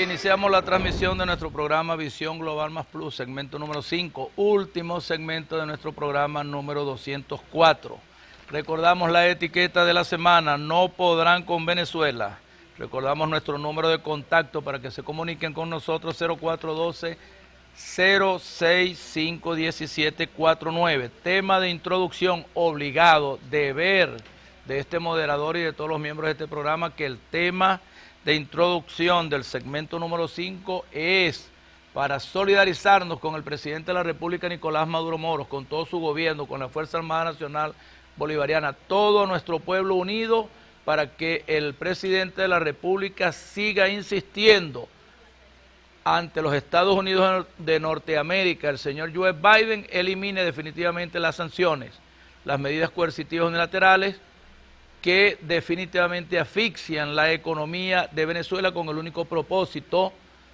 Iniciamos la transmisión de nuestro programa Visión Global Más Plus, segmento número 5, último segmento de nuestro programa número 204. Recordamos la etiqueta de la semana, no podrán con Venezuela. Recordamos nuestro número de contacto para que se comuniquen con nosotros, 0412-065-1749. Tema de introducción obligado, deber de este moderador y de todos los miembros de este programa, que el tema de introducción del segmento número 5 es para solidarizarnos con el presidente de la República, Nicolás Maduro Moros, con todo su gobierno, con la Fuerza Armada Nacional Bolivariana, todo nuestro pueblo unido para que el presidente de la República siga insistiendo ante los Estados Unidos de Norteamérica, el señor Joe Biden, elimine definitivamente las sanciones, las medidas coercitivas unilaterales que definitivamente asfixian la economía de Venezuela con el único propósito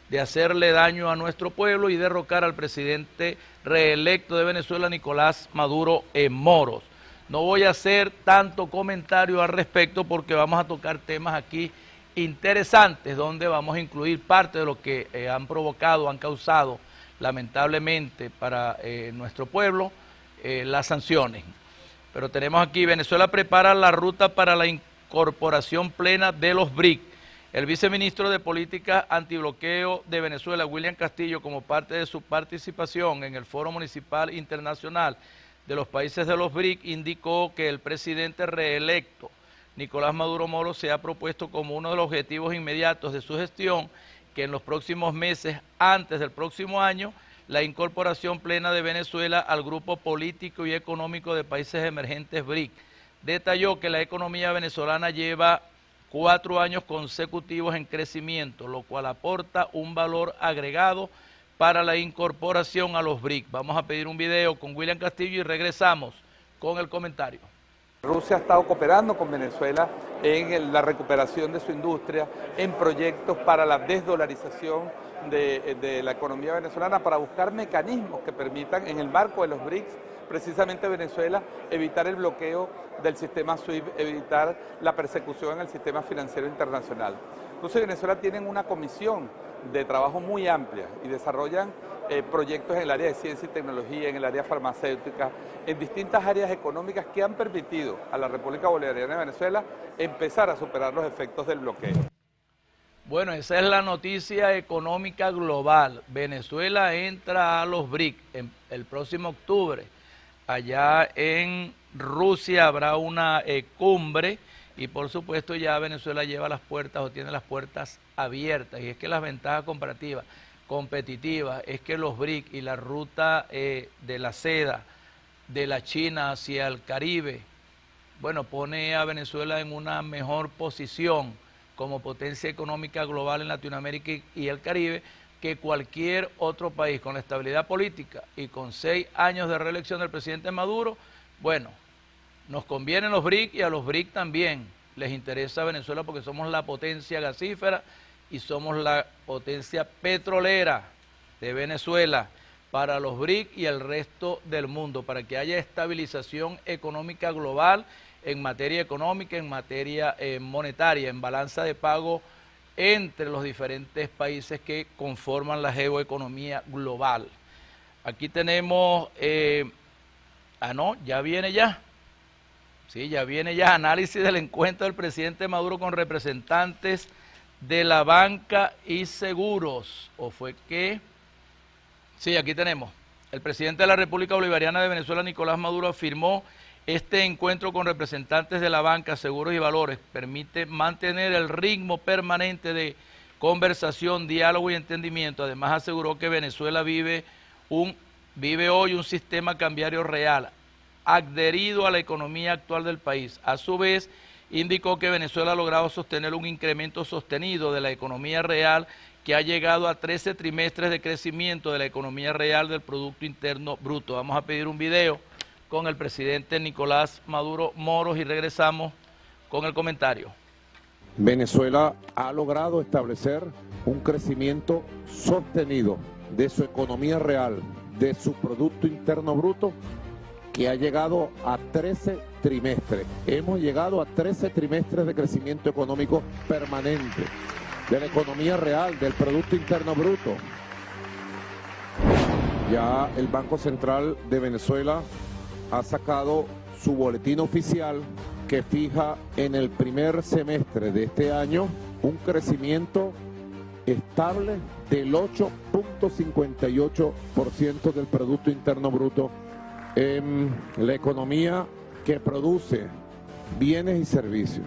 de hacerle daño a nuestro pueblo y derrocar al presidente reelecto de Venezuela, Nicolás Maduro Moros. No voy a hacer tanto comentario al respecto porque vamos a tocar temas aquí interesantes donde vamos a incluir parte de lo que han provocado, han causado lamentablemente para nuestro pueblo las sanciones. Pero tenemos aquí, Venezuela prepara la ruta para la incorporación plena de los BRIC. El viceministro de Política Antibloqueo de Venezuela, William Castillo, como parte de su participación en el Foro Municipal Internacional de los Países de los BRIC, indicó que el presidente reelecto, Nicolás Maduro Moros, se ha propuesto como uno de los objetivos inmediatos de su gestión que en los próximos meses, antes del próximo año, la incorporación plena de Venezuela al grupo político y económico de países emergentes BRIC. Detalló que la economía venezolana lleva 4 años consecutivos en crecimiento, lo cual aporta un valor agregado para la incorporación a los BRIC. Vamos a pedir un video con William Castillo y regresamos con el comentario. Rusia ha estado cooperando con Venezuela en la recuperación de su industria, en proyectos para la desdolarización de la economía venezolana, para buscar mecanismos que permitan, en el marco de los BRICS, precisamente Venezuela, evitar el bloqueo del sistema SWIFT, evitar la persecución en el sistema financiero internacional. Entonces Venezuela tiene una comisión de trabajo muy amplia y desarrollan proyectos en el área de ciencia y tecnología, en el área farmacéutica, en distintas áreas económicas que han permitido a la República Bolivariana de Venezuela empezar a superar los efectos del bloqueo. Bueno, esa es la noticia económica global. Venezuela entra a los BRIC el próximo octubre. Allá en Rusia habrá una cumbre y por supuesto ya Venezuela lleva las puertas o tiene las puertas abiertas. Y es que las ventajas competitivas es que los BRIC y la ruta de la seda de la China hacia el Caribe, bueno, pone a Venezuela en una mejor posición como potencia económica global en Latinoamérica y el Caribe que cualquier otro país. Con la estabilidad política y con 6 años de reelección del presidente Maduro, bueno, nos convienen los BRIC y a los BRIC también les interesa a Venezuela porque somos la potencia gasífera y somos la potencia petrolera de Venezuela para los BRIC y el resto del mundo, para que haya estabilización económica global en materia económica, en materia monetaria, en balanza de pago entre los diferentes países que conforman la geoeconomía global. Aquí tenemos, ya viene ya. Sí, ya viene ya análisis del encuentro del presidente Maduro con representantes de la banca y seguros. ¿O fue que? Sí, aquí tenemos. El presidente de la República Bolivariana de Venezuela, Nicolás Maduro, afirmó: este encuentro con representantes de la banca, seguros y valores permite mantener el ritmo permanente de conversación, diálogo y entendimiento. Además, aseguró que Venezuela vive hoy un sistema cambiario real, adherido a la economía actual del país. A su vez, indicó que Venezuela ha logrado sostener un incremento sostenido de la economía real que ha llegado a 13 trimestres de crecimiento de la economía real del Producto Interno Bruto. Vamos a pedir un video con el presidente Nicolás Maduro Moros y regresamos con el comentario. Venezuela ha logrado establecer un crecimiento sostenido de su economía real, de su Producto Interno Bruto, que ha llegado a 13 trimestres. Hemos llegado a 13 trimestres de crecimiento económico permanente. de la economía real, del Producto Interno Bruto. Ya el Banco Central de Venezuela ha sacado su boletín oficial que fija en el primer semestre de este año un crecimiento estable del 8.58% del Producto Interno Bruto en la economía que produce bienes y servicios.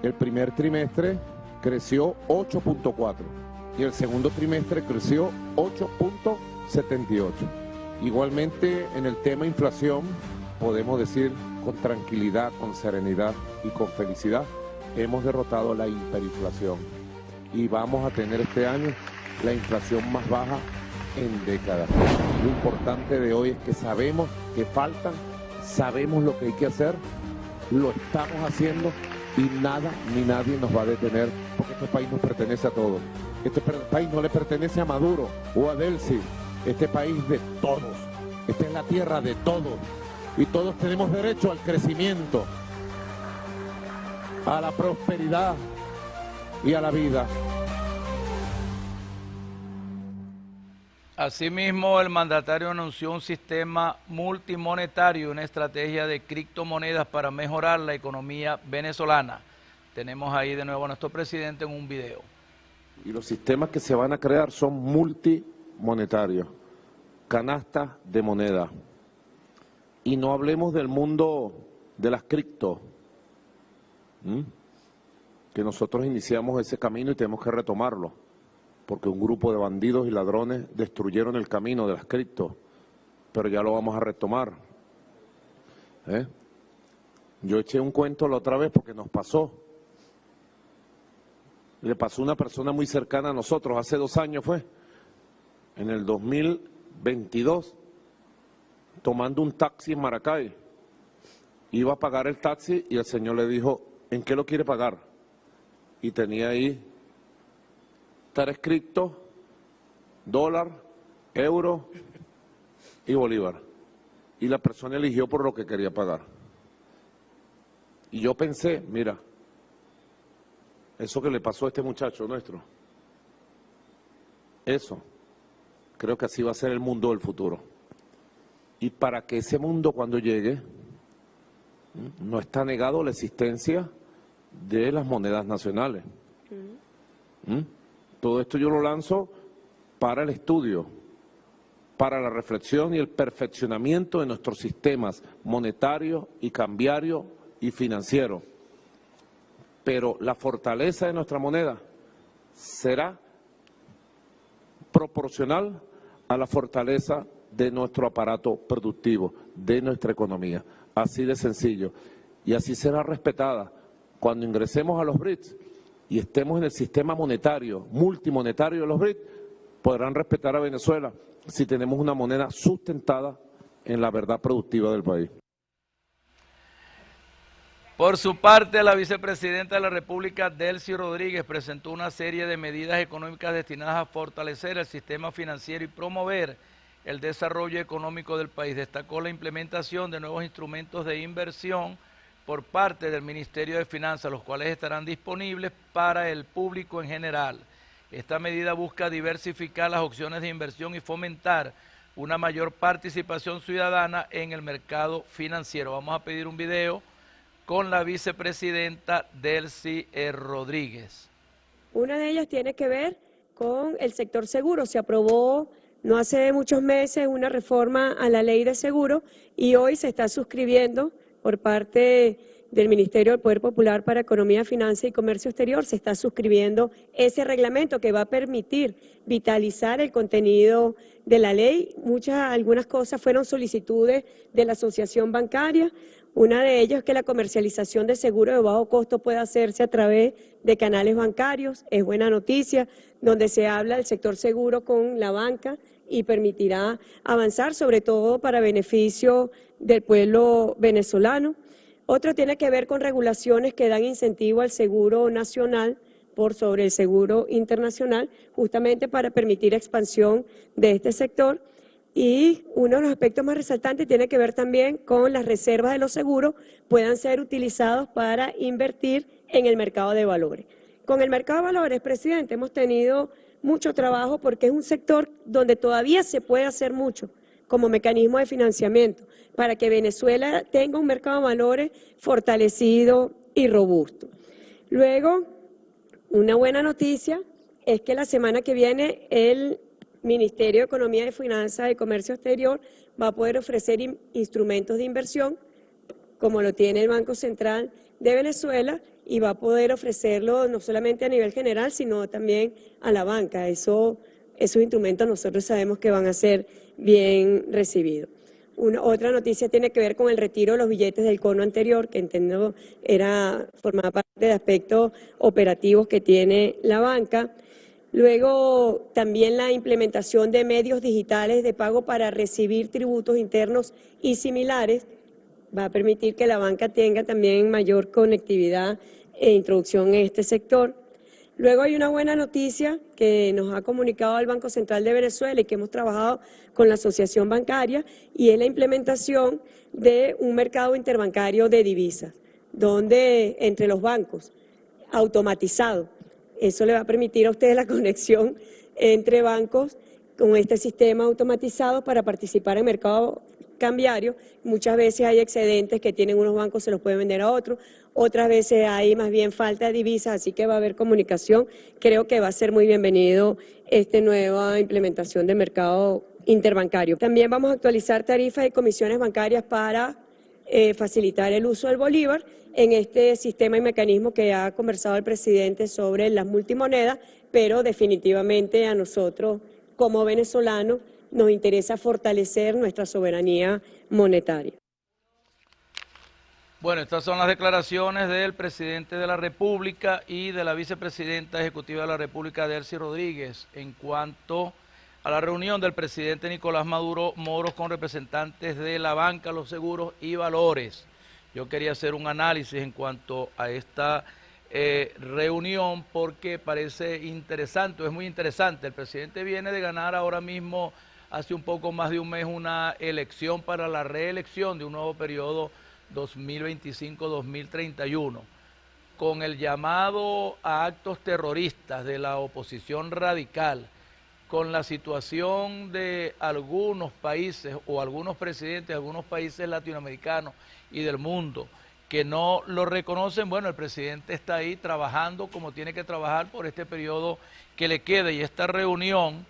El primer trimestre creció 8.4 y el segundo trimestre creció 8.78. Igualmente en el tema inflación podemos decir con tranquilidad, con serenidad y con felicidad, hemos derrotado la hiperinflación y vamos a tener este año la inflación más baja en décadas. Lo importante de hoy es que sabemos que faltan, sabemos lo que hay que hacer, lo estamos haciendo y nada ni nadie nos va a detener porque este país nos pertenece a todos. Este país no le pertenece a Maduro o a Delcy, este país de todos, esta es la tierra de todos y todos tenemos derecho al crecimiento, a la prosperidad y a la vida. Asimismo, el mandatario anunció un sistema multimonetario y una estrategia de criptomonedas para mejorar la economía venezolana. Tenemos ahí de nuevo a nuestro presidente en un video. Y los sistemas que se van a crear son multimonetarios, canastas de moneda. Y no hablemos del mundo de las cripto, que nosotros iniciamos ese camino y tenemos que retomarlo, porque un grupo de bandidos y ladrones destruyeron el camino de las cripto, pero ya lo vamos a retomar. Yo eché un cuento la otra vez porque nos pasó. Le pasó a una persona muy cercana a nosotros, hace 2 años fue, en el 2022, tomando un taxi en Maracay. Iba a pagar el taxi y el señor le dijo, ¿en qué lo quiere pagar? Y tenía ahí 3 criptos, dólar, euro y bolívar. Y la persona eligió por lo que quería pagar. Y yo pensé, mira, eso que le pasó a este muchacho nuestro, eso, creo que así va a ser el mundo del futuro. Y para que ese mundo cuando llegue, no está negado la existencia de las monedas nacionales. Todo esto yo lo lanzo para el estudio, para la reflexión y el perfeccionamiento de nuestros sistemas monetarios y cambiarios y financieros. Pero la fortaleza de nuestra moneda será proporcional a la fortaleza de nuestro aparato productivo, de nuestra economía. Así de sencillo. Y así será respetada. Cuando ingresemos a los BRICS y estemos en el sistema monetario, multimonetario de los BRICS, podrán respetar a Venezuela si tenemos una moneda sustentada en la verdad productiva del país. Por su parte, la vicepresidenta de la República, Delcy Rodríguez, presentó una serie de medidas económicas destinadas a fortalecer el sistema financiero y promover el desarrollo económico del país. Destacó la implementación de nuevos instrumentos de inversión por parte del Ministerio de Finanzas, los cuales estarán disponibles para el público en general. Esta medida busca diversificar las opciones de inversión y fomentar una mayor participación ciudadana en el mercado financiero. Vamos a pedir un video con la vicepresidenta Delcy Rodríguez. Una de ellas tiene que ver con el sector seguro. Se aprobó no hace muchos meses una reforma a la ley de seguro y hoy se está suscribiendo por parte del Ministerio del Poder Popular para Economía, Finanzas y Comercio Exterior, se está suscribiendo ese reglamento que va a permitir vitalizar el contenido de la ley. Algunas cosas fueron solicitudes de la Asociación Bancaria. Una de ellas es que la comercialización de seguros de bajo costo pueda hacerse a través de canales bancarios. Es buena noticia, donde se habla del sector seguro con la banca y permitirá avanzar, sobre todo para beneficio del pueblo venezolano. Otro tiene que ver con regulaciones que dan incentivo al seguro nacional por sobre el seguro internacional, justamente para permitir expansión de este sector. Y uno de los aspectos más resaltantes tiene que ver también con las reservas de los seguros puedan ser utilizados para invertir en el mercado de valores. Con el mercado de valores, presidente, hemos tenido mucho trabajo porque es un sector donde todavía se puede hacer mucho como mecanismo de financiamiento para que Venezuela tenga un mercado de valores fortalecido y robusto. Luego, una buena noticia es que la semana que viene el Ministerio de Economía y Finanzas y Comercio Exterior va a poder ofrecer instrumentos de inversión, como lo tiene el Banco Central de Venezuela, y va a poder ofrecerlo no solamente a nivel general, sino también a la banca. Esos instrumentos nosotros sabemos que van a ser bien recibidos. Otra noticia tiene que ver con el retiro de los billetes del cono anterior, que entiendo formaba parte de aspectos operativos que tiene la banca. Luego, también la implementación de medios digitales de pago para recibir tributos internos y similares va a permitir que la banca tenga también mayor conectividad e introducción en este sector. Luego hay una buena noticia que nos ha comunicado el Banco Central de Venezuela y que hemos trabajado con la Asociación Bancaria, y es la implementación de un mercado interbancario de divisas, donde entre los bancos, automatizado. Eso le va a permitir a ustedes la conexión entre bancos con este sistema automatizado para participar en mercado cambiario. Muchas veces hay excedentes que tienen unos bancos, se los pueden vender a otros, otras veces hay más bien falta de divisas, así que va a haber comunicación. Creo que va a ser muy bienvenido esta nueva implementación de mercado interbancario. También vamos a actualizar tarifas y comisiones bancarias para facilitar el uso del bolívar en este sistema y mecanismo que ha conversado el presidente sobre las multimonedas, pero definitivamente a nosotros como venezolanos nos interesa fortalecer nuestra soberanía monetaria. Bueno, estas son las declaraciones del presidente de la República y de la vicepresidenta ejecutiva de la República, Delcy Rodríguez, en cuanto a la reunión del presidente Nicolás Maduro Moros con representantes de la banca, los seguros y valores. Yo quería hacer un análisis en cuanto a esta reunión porque parece interesante, es muy interesante. El presidente viene de ganar ahora mismo, hace un poco más de un mes, una elección para la reelección de un nuevo periodo 2025-2031, con el llamado a actos terroristas de la oposición radical, con la situación de algunos países o algunos presidentes de algunos países latinoamericanos y del mundo que no lo reconocen. Bueno, el presidente está ahí trabajando como tiene que trabajar por este periodo que le queda, y esta reunión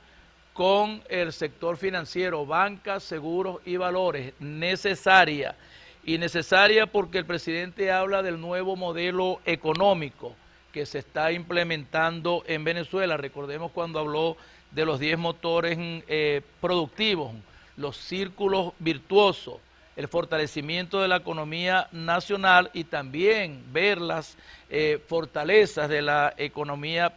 con el sector financiero, bancas, seguros y valores, necesaria porque el presidente habla del nuevo modelo económico que se está implementando en Venezuela. Recordemos cuando habló de los 10 motores productivos, los círculos virtuosos, el fortalecimiento de la economía nacional y también ver las fortalezas de la economía,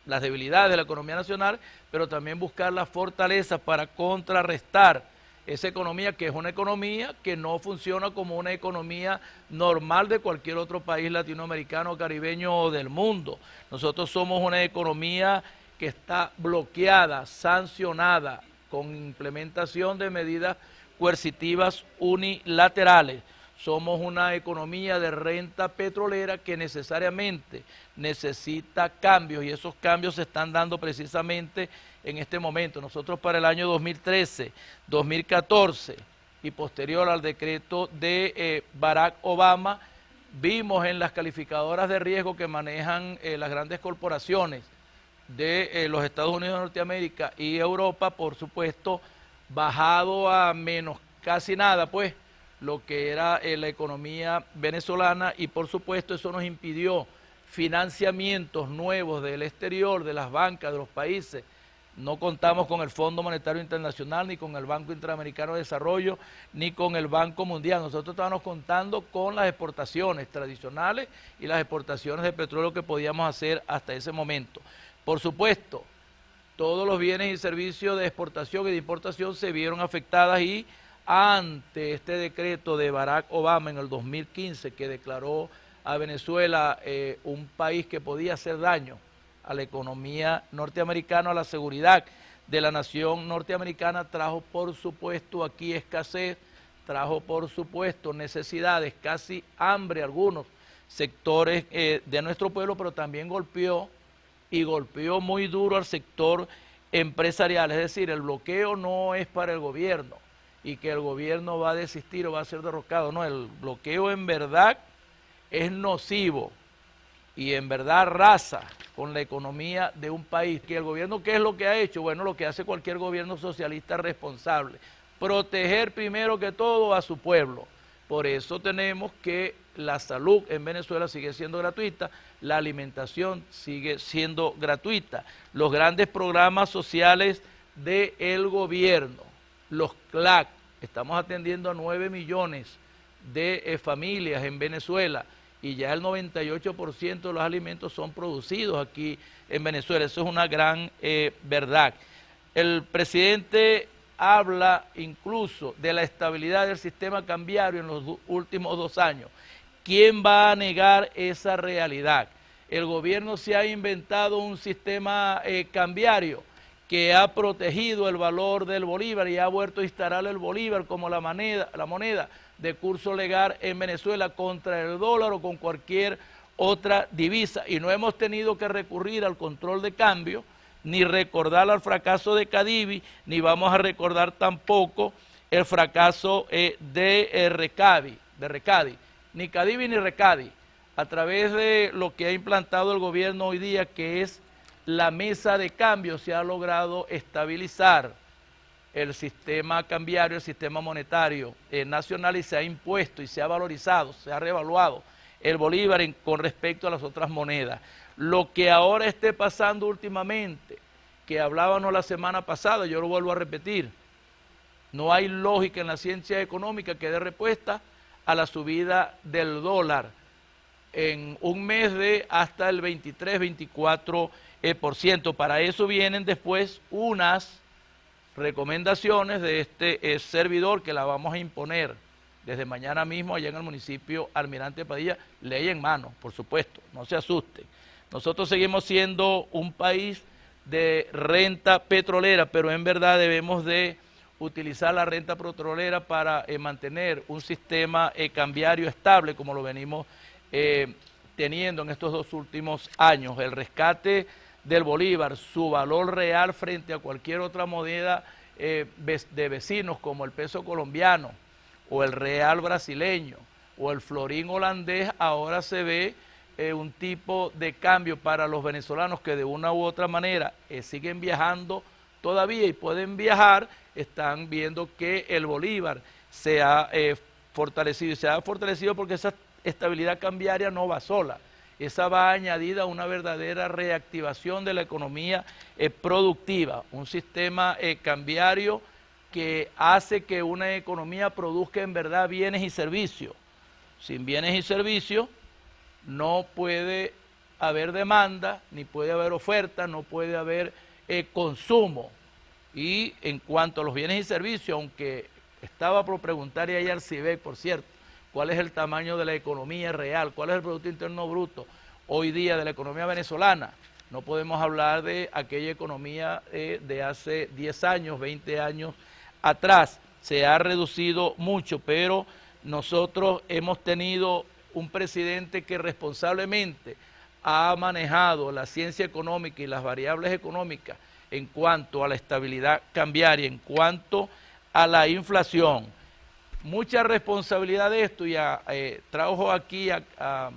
las debilidades de la economía nacional, pero también buscar las fortalezas para contrarrestar esa economía, que es una economía que no funciona como una economía normal de cualquier otro país latinoamericano, caribeño o del mundo. Nosotros somos una economía que está bloqueada, sancionada, con implementación de medidas coercitivas unilaterales. Somos una economía de renta petrolera que necesariamente necesita cambios, y esos cambios se están dando precisamente en este momento. Nosotros para el año 2013, 2014 y posterior al decreto de Barack Obama, vimos en las calificadoras de riesgo que manejan las grandes corporaciones de los Estados Unidos de Norteamérica y Europa, por supuesto, bajado a menos casi nada, pues, lo que era la economía venezolana, y por supuesto eso nos impidió financiamientos nuevos del exterior, de las bancas, de los países. No contamos con el Fondo Monetario Internacional, ni con el Banco Interamericano de Desarrollo, ni con el Banco Mundial. Nosotros estábamos contando con las exportaciones tradicionales y las exportaciones de petróleo que podíamos hacer hasta ese momento. Por supuesto, todos los bienes y servicios de exportación y de importación se vieron afectadas, y ante este decreto de Barack Obama en el 2015, que declaró a Venezuela un país que podía hacer daño a la economía norteamericana, a la seguridad de la nación norteamericana, trajo por supuesto aquí escasez, trajo por supuesto necesidades, casi hambre. Algunos sectores de nuestro pueblo, pero también golpeó muy duro al sector empresarial. Es decir, el bloqueo no es para el gobierno y que el gobierno va a desistir o va a ser derrocado. No, el bloqueo en verdad es nocivo y en verdad arrasa con la economía de un país. Que el gobierno, ¿qué es lo que ha hecho? Bueno, lo que hace cualquier gobierno socialista responsable: proteger primero que todo a su pueblo. Por eso tenemos que la salud en Venezuela sigue siendo gratuita, la alimentación sigue siendo gratuita, los grandes programas sociales del gobierno, los CLAC, estamos atendiendo a 9 millones de familias en Venezuela y ya el 98% de los alimentos son producidos aquí en Venezuela. Eso es una gran verdad. El presidente habla incluso de la estabilidad del sistema cambiario en los últimos 2 años. ¿Quién va a negar esa realidad? El gobierno se ha inventado un sistema cambiario que ha protegido el valor del bolívar y ha vuelto a instalar el bolívar como la moneda de curso legal en Venezuela contra el dólar o con cualquier otra divisa. Y no hemos tenido que recurrir al control de cambio, ni recordar al fracaso de Cadivi, ni vamos a recordar tampoco el fracaso de Recadi, ni Cadivi ni Recadi, a través de lo que ha implantado el gobierno hoy día, que es la mesa de cambio. Se ha logrado estabilizar el sistema cambiario, el sistema monetario nacional, y se ha impuesto y se ha valorizado, se ha revaluado el bolívar con respecto a las otras monedas. Lo que ahora esté pasando últimamente, que hablábamos la semana pasada, yo lo vuelvo a repetir, no hay lógica en la ciencia económica que dé respuesta a la subida del dólar en un mes de hasta el 23-24%. Para eso vienen después unas recomendaciones de este servidor que la vamos a imponer desde mañana mismo allá en el municipio Almirante Padilla, ley en mano, por supuesto, no se asusten. Nosotros seguimos siendo un país de renta petrolera, pero en verdad debemos de utilizar la renta petrolera para mantener un sistema cambiario estable como lo venimos teniendo en estos 2 últimos años. El rescate del bolívar, su valor real frente a cualquier otra moneda de vecinos como el peso colombiano o el real brasileño o el florín holandés, ahora se ve un tipo de cambio para los venezolanos que de una u otra manera siguen viajando todavía y pueden viajar. Están viendo que el bolívar se ha fortalecido, y se ha fortalecido porque esa estabilidad cambiaria no va sola, esa va añadida a una verdadera reactivación de la economía productiva, un sistema cambiario que hace que una economía produzca en verdad bienes y servicios. Sin bienes y servicios no puede haber demanda, ni puede haber oferta, no puede haber consumo. Y en cuanto a los bienes y servicios, aunque estaba por preguntar y ayer Cibec, por cierto, cuál es el tamaño de la economía real, cuál es el Producto Interno Bruto hoy día de la economía venezolana, no podemos hablar de aquella economía de hace 10 años, 20 años atrás. Se ha reducido mucho, pero nosotros hemos tenido un presidente que responsablemente ha manejado la ciencia económica y las variables económicas en cuanto a la estabilidad cambiaria, en cuanto a la inflación. Mucha responsabilidad de esto, y trajo aquí al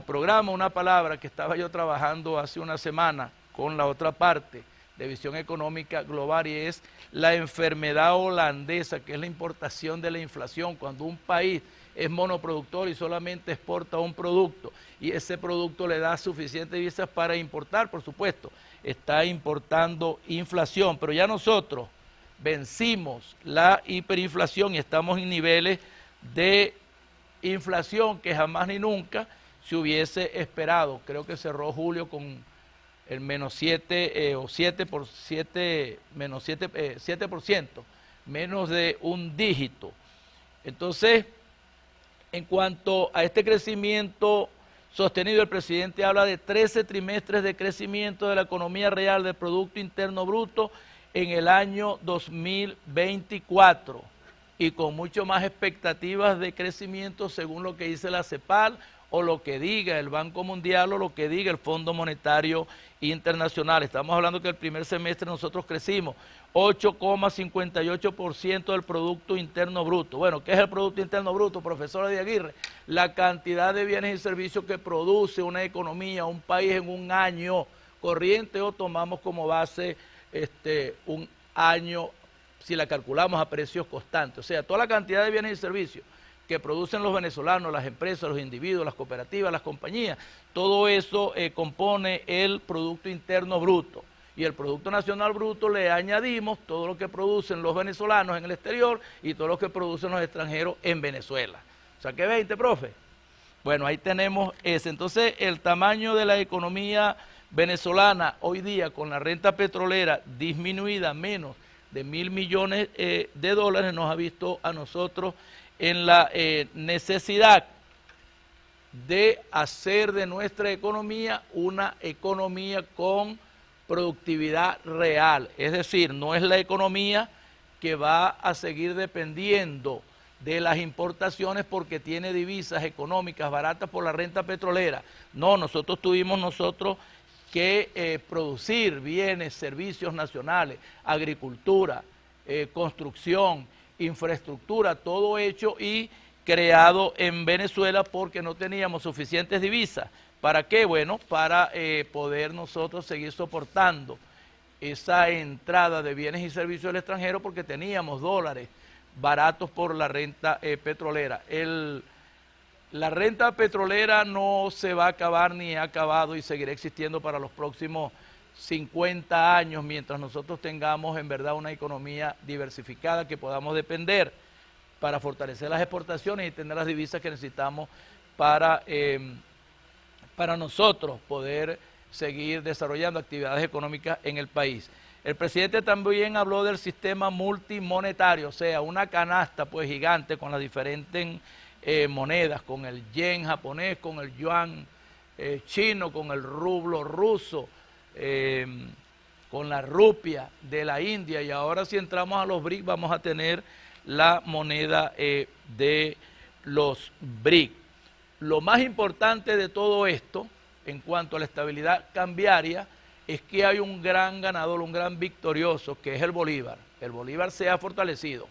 programa una palabra que estaba yo trabajando hace una semana con la otra parte de Visión Económica Global, y es la enfermedad holandesa, que es la importación de la inflación. Cuando un país es monoproductor y solamente exporta un producto y ese producto le da suficientes divisas para importar, por supuesto, está importando inflación. Pero ya nosotros vencimos la hiperinflación y estamos en niveles de inflación que jamás ni nunca se hubiese esperado. Creo que cerró julio con el menos 7%, menos de un dígito. Entonces, en cuanto a este crecimiento sostenido, el presidente habla de 13 trimestres de crecimiento de la economía real del Producto Interno Bruto en el año 2024 y con mucho más expectativas de crecimiento según lo que dice la CEPAL o lo que diga el Banco Mundial o lo que diga el Fondo Monetario Internacional. Estamos hablando que el primer semestre nosotros crecimos 8,58% del Producto Interno Bruto. Bueno, ¿qué es el Producto Interno Bruto, profesora de Aguirre? La cantidad de bienes y servicios que produce una economía, un país en un año corriente, o tomamos como base un año, si la calculamos a precios constantes. O sea, toda la cantidad de bienes y servicios que producen los venezolanos, las empresas, los individuos, las cooperativas, las compañías, todo eso compone el Producto Interno Bruto. Y el Producto Nacional Bruto le añadimos todo lo que producen los venezolanos en el exterior y todo lo que producen los extranjeros en Venezuela. O sea, ¿qué 20, profe? Bueno, ahí tenemos ese. Entonces, el tamaño de la economía venezolana hoy día, con la renta petrolera disminuida a menos de 1.000 millones de dólares, nos ha visto a nosotros en la necesidad de hacer de nuestra economía una economía con productividad real. Es decir, no es la economía que va a seguir dependiendo de las importaciones porque tiene divisas económicas baratas por la renta petrolera. No, nosotros tuvimos que producir bienes, servicios nacionales, agricultura, construcción, infraestructura, todo hecho y creado en Venezuela porque no teníamos suficientes divisas. ¿Para qué? Bueno, para poder nosotros seguir soportando esa entrada de bienes y servicios del extranjero porque teníamos dólares baratos por la renta petrolera. La renta petrolera no se va a acabar ni ha acabado y seguirá existiendo para los próximos 50 años mientras nosotros tengamos en verdad una economía diversificada que podamos depender para fortalecer las exportaciones y tener las divisas que necesitamos para nosotros poder seguir desarrollando actividades económicas en el país. El presidente también habló del sistema multimonetario, o sea, una canasta pues gigante con las diferentes monedas, con el yen japonés, con el yuan chino, con el rublo ruso, con la rupia de la India, y ahora si entramos a los BRIC vamos a tener la moneda de los BRIC. Lo más importante de todo esto, en cuanto a la estabilidad cambiaria, es que hay un gran ganador, un gran victorioso, que es el Bolívar. El Bolívar se ha fortalecido.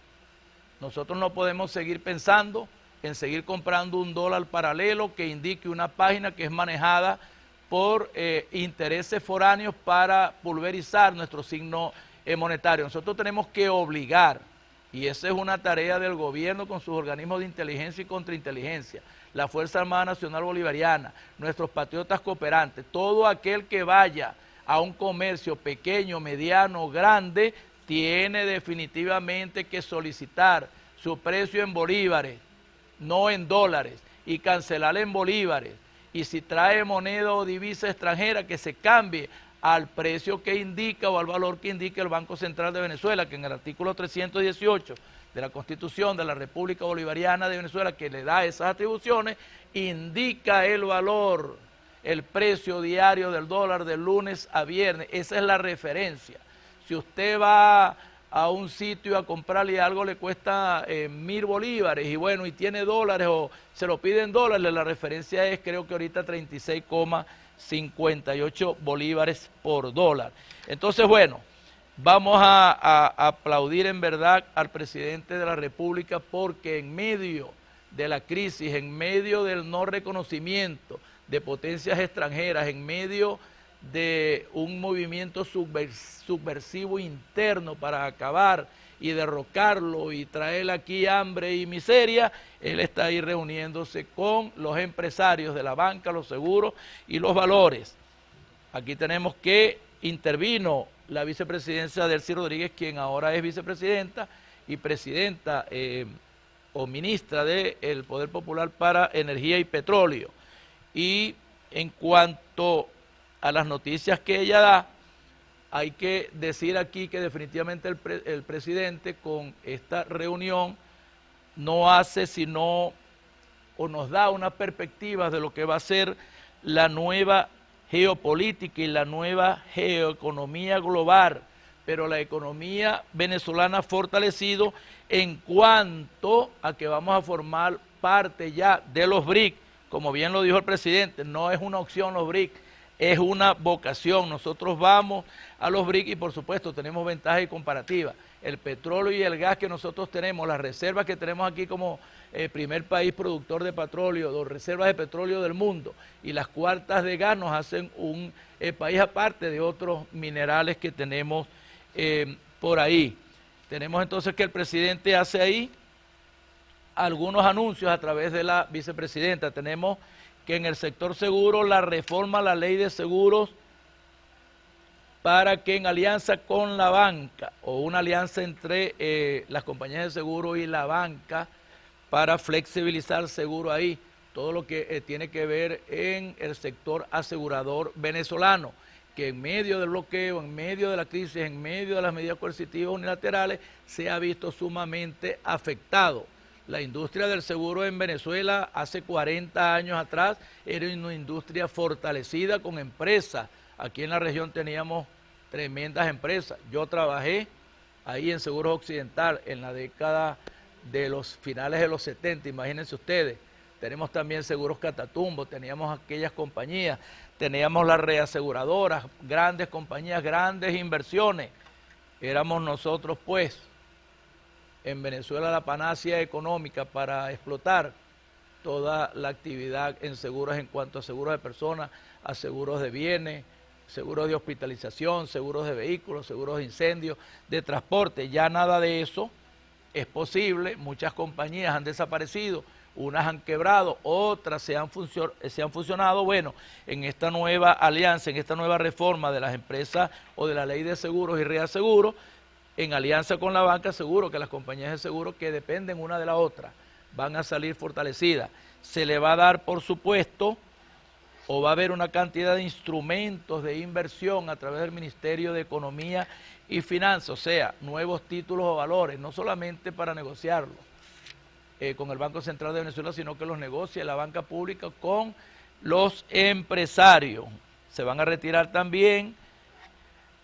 Nosotros no podemos seguir pensando en seguir comprando un dólar paralelo que indique una página que es manejada por intereses foráneos para pulverizar nuestro signo monetario. Nosotros tenemos que obligar, y esa es una tarea del gobierno con sus organismos de inteligencia y contrainteligencia, la Fuerza Armada Nacional Bolivariana, nuestros patriotas cooperantes, todo aquel que vaya a un comercio pequeño, mediano, grande, tiene definitivamente que solicitar su precio en bolívares, no en dólares, y cancelar en bolívares. Y si trae moneda o divisa extranjera, que se cambie al precio que indica o al valor que indica el Banco Central de Venezuela, que en el artículo 318 de la Constitución de la República Bolivariana de Venezuela, que le da esas atribuciones, indica el valor, el precio diario del dólar de lunes a viernes. Esa es la referencia. Si usted va a un sitio a comprarle algo, le cuesta 1.000 bolívares y bueno, y tiene dólares o se lo piden dólares, la referencia es creo que ahorita 36,58 bolívares por dólar. Entonces, bueno, vamos a aplaudir en verdad al presidente de la República porque en medio de la crisis, en medio del no reconocimiento de potencias extranjeras, en medio de un movimiento subversivo interno para acabar y derrocarlo y traer aquí hambre y miseria, él está ahí reuniéndose con los empresarios de la banca, los seguros y los valores. Aquí tenemos que intervino la vicepresidencia Delcy Rodríguez, quien ahora es vicepresidenta y presidenta o ministra del Poder Popular para Energía y Petróleo. Y en cuanto a las noticias que ella da, hay que decir aquí que definitivamente el presidente con esta reunión no hace sino o nos da una perspectiva de lo que va a ser la nueva geopolítica y la nueva geoeconomía global, pero la economía venezolana ha fortalecido en cuanto a que vamos a formar parte ya de los BRIC, como bien lo dijo el presidente, no es una opción los BRIC, es una vocación. Nosotros vamos a los BRIC y por supuesto tenemos ventajas y comparativas. El petróleo y el gas que nosotros tenemos, las reservas que tenemos aquí como primer país productor de petróleo, dos reservas de petróleo del mundo y las cuartas de gas nos hacen un país aparte de otros minerales que tenemos por ahí. Tenemos entonces que el presidente hace ahí algunos anuncios a través de la vicepresidenta. Tenemos que en el sector seguro la reforma a la ley de seguros para que en alianza con la banca o una alianza entre las compañías de seguro y la banca para flexibilizar el seguro ahí, todo lo que tiene que ver en el sector asegurador venezolano, que en medio del bloqueo, en medio de la crisis, en medio de las medidas coercitivas unilaterales, se ha visto sumamente afectado. La industria del seguro en Venezuela hace 40 años atrás era una industria fortalecida con empresas. Aquí en la región teníamos tremendas empresas. Yo trabajé ahí en Seguros Occidental en la década de los finales de los 70, imagínense ustedes. Tenemos también Seguros Catatumbo, teníamos aquellas compañías, teníamos las reaseguradoras, grandes compañías, grandes inversiones. Éramos nosotros pues en Venezuela la panacea económica para explotar toda la actividad en seguros en cuanto a seguros de personas, a seguros de bienes, seguros de hospitalización, seguros de vehículos, seguros de incendios, de transporte. Ya nada de eso es posible, muchas compañías han desaparecido, unas han quebrado, otras se han fusionado. Bueno, en esta nueva alianza, en esta nueva reforma de las empresas o de la ley de seguros y reaseguros, en alianza con la banca, seguro que las compañías de seguro que dependen una de la otra van a salir fortalecidas. Se le va a dar, por supuesto, o va a haber una cantidad de instrumentos de inversión a través del Ministerio de Economía y Finanzas, o sea, nuevos títulos o valores, no solamente para negociarlos con el Banco Central de Venezuela, sino que los negocie la banca pública con los empresarios. Se van a retirar también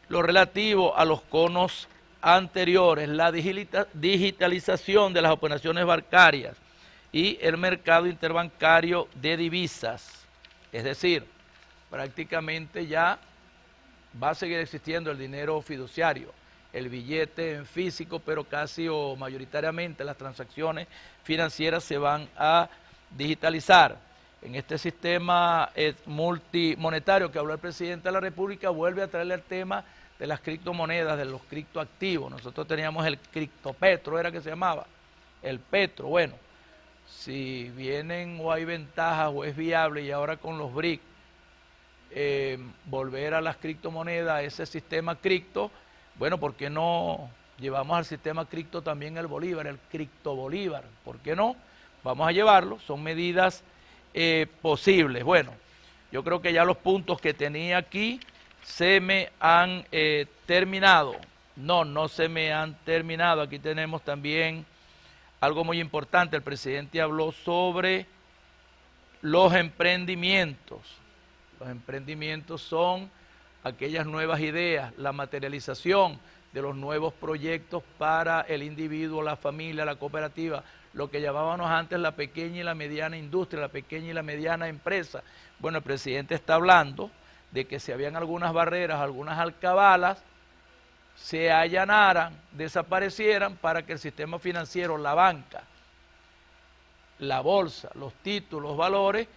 lo relativo a los conos anteriores, la digitalización de las operaciones bancarias y el mercado interbancario de divisas. Es decir, prácticamente ya va a seguir existiendo el dinero fiduciario, el billete en físico, pero casi o mayoritariamente las transacciones financieras se van a digitalizar. En este sistema multimonetario que habló el presidente de la República, vuelve a traerle el tema de las criptomonedas, de los criptoactivos. Nosotros teníamos el criptopetro, era que se llamaba, el petro. Bueno, si vienen o hay ventajas o es viable y ahora con los BRIC, volver a las criptomonedas, a ese sistema cripto, bueno, ¿por qué no llevamos al sistema cripto también el bolívar, el criptobolívar? ¿Por qué no? Vamos a llevarlo, son medidas posibles. Bueno, yo creo que ya los puntos que tenía aquí se me han terminado. No se me han terminado. Aquí tenemos también algo muy importante. El presidente habló sobre los emprendimientos. Los emprendimientos son aquellas nuevas ideas, la materialización de los nuevos proyectos para el individuo, la familia, la cooperativa, lo que llamábamos antes la pequeña y la mediana industria, la pequeña y la mediana empresa. Bueno, el presidente está hablando de que si habían algunas barreras, algunas alcabalas, se allanaran, desaparecieran para que el sistema financiero, la banca, la bolsa, los títulos, los valores,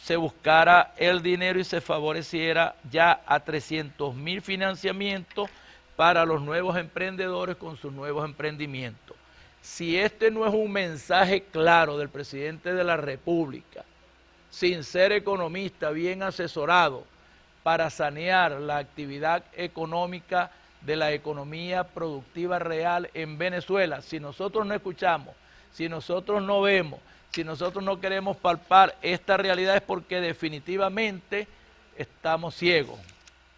se buscara el dinero y se favoreciera ya a 300.000 financiamientos para los nuevos emprendedores con sus nuevos emprendimientos. Si este no es un mensaje claro del presidente de la República, sin ser economista, bien asesorado, para sanear la actividad económica de la economía productiva real en Venezuela, si nosotros no escuchamos, si nosotros no vemos, si nosotros no queremos palpar esta realidad, es porque definitivamente estamos ciegos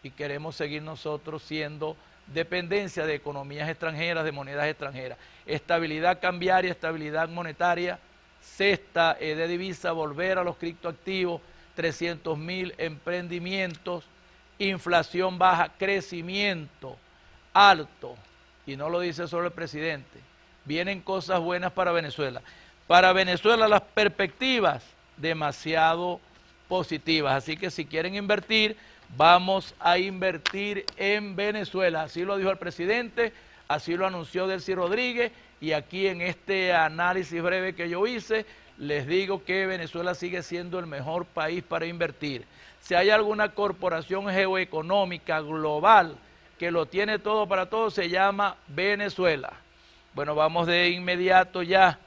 y queremos seguir nosotros siendo dependencia de economías extranjeras, de monedas extranjeras. Estabilidad cambiaria, estabilidad monetaria, cesta de divisa, volver a los criptoactivos, 300.000 emprendimientos, inflación baja, crecimiento alto, y no lo dice solo el presidente. Vienen cosas buenas para Venezuela. Para Venezuela las perspectivas demasiado positivas. Así que si quieren invertir, vamos a invertir en Venezuela. Así lo dijo el presidente, así lo anunció Delcy Rodríguez, y aquí en este análisis breve que yo hice, les digo que Venezuela sigue siendo el mejor país para invertir. Si hay alguna corporación geoeconómica global que lo tiene todo para todo, se llama Venezuela. Bueno, vamos de inmediato ya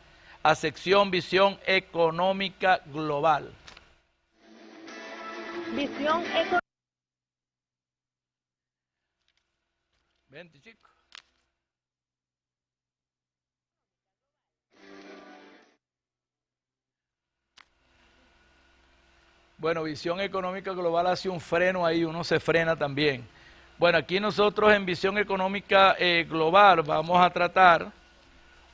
a sección Visión Económica Global. Visión Económica. Vente, chico. Bueno, Visión Económica Global hace un freno ahí, uno se frena también. Bueno, aquí nosotros en Visión Económica Global vamos a tratar,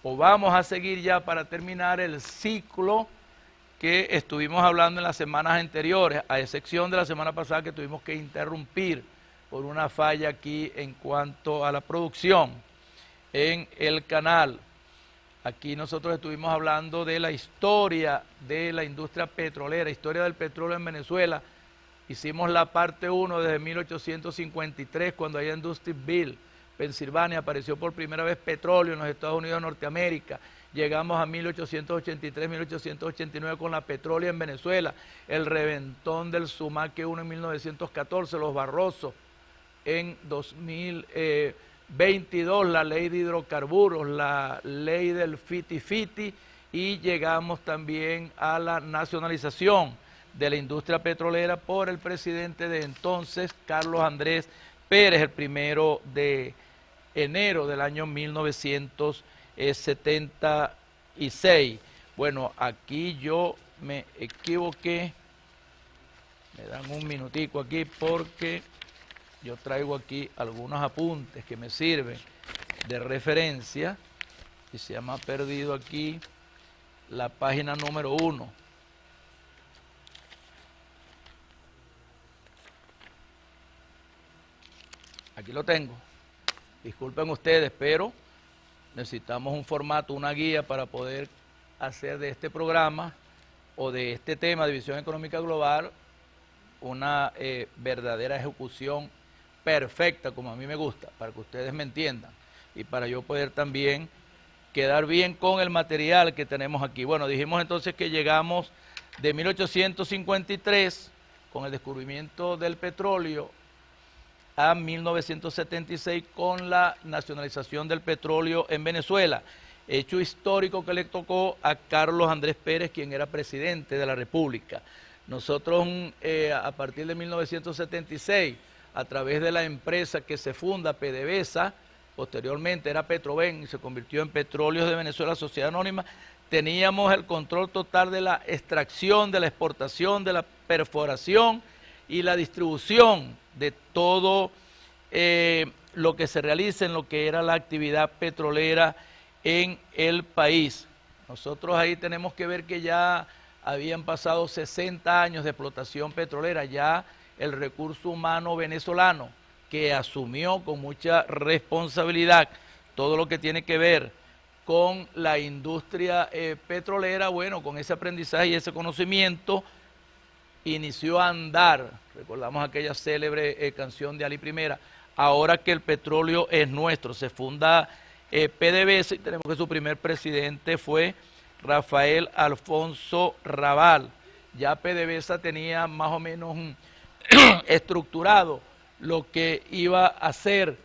o vamos a seguir ya para terminar el ciclo que estuvimos hablando en las semanas anteriores, a excepción de la semana pasada que tuvimos que interrumpir por una falla aquí en cuanto a la producción en el canal. Aquí nosotros estuvimos hablando de la historia de la industria petrolera, historia del petróleo en Venezuela. Hicimos la parte 1 desde 1853, cuando allá en Dustinville, Pensilvania, apareció por primera vez petróleo en los Estados Unidos de Norteamérica. Llegamos a 1883, 1889 con la petrólea en Venezuela, el reventón del Sumaque 1 en 1914, los Barrosos en 2022, la ley de hidrocarburos, la ley del fiti-fiti, y llegamos también a la nacionalización de la industria petrolera por el presidente de entonces, Carlos Andrés Pérez, el 1 de enero del año 1976. Bueno, aquí yo me equivoqué, me dan un minutico aquí porque yo traigo aquí algunos apuntes que me sirven de referencia y se me ha perdido aquí la página número 1. Aquí lo tengo. Disculpen ustedes, pero necesitamos un formato, una guía para poder hacer de este programa o de este tema de Visión Económica Global una verdadera ejecución perfecta, como a mí me gusta, para que ustedes me entiendan y para yo poder también quedar bien con el material que tenemos aquí. Bueno, dijimos entonces que llegamos de 1853 con el descubrimiento del petróleo a 1976 con la nacionalización del petróleo en Venezuela, hecho histórico que le tocó a Carlos Andrés Pérez, quien era presidente de la República. Nosotros a partir de 1976, a través de la empresa que se funda, PDVSA, posteriormente era Petroven y se convirtió en Petróleos de Venezuela, Sociedad Anónima, teníamos el control total de la extracción, de la exportación, de la perforación y la distribución de todo lo que se realiza en lo que era la actividad petrolera en el país. Nosotros ahí tenemos que ver que ya habían pasado 60 años de explotación petrolera, ya el recurso humano venezolano que asumió con mucha responsabilidad todo lo que tiene que ver con la industria petrolera, bueno, con ese aprendizaje y ese conocimiento, inició a andar. Recordamos aquella célebre canción de Ali Primera, ahora que el petróleo es nuestro. Se funda PDVSA y tenemos que su primer presidente fue Rafael Alfonso Raval. Ya PDVSA tenía más o menos estructurado lo que iba a hacer,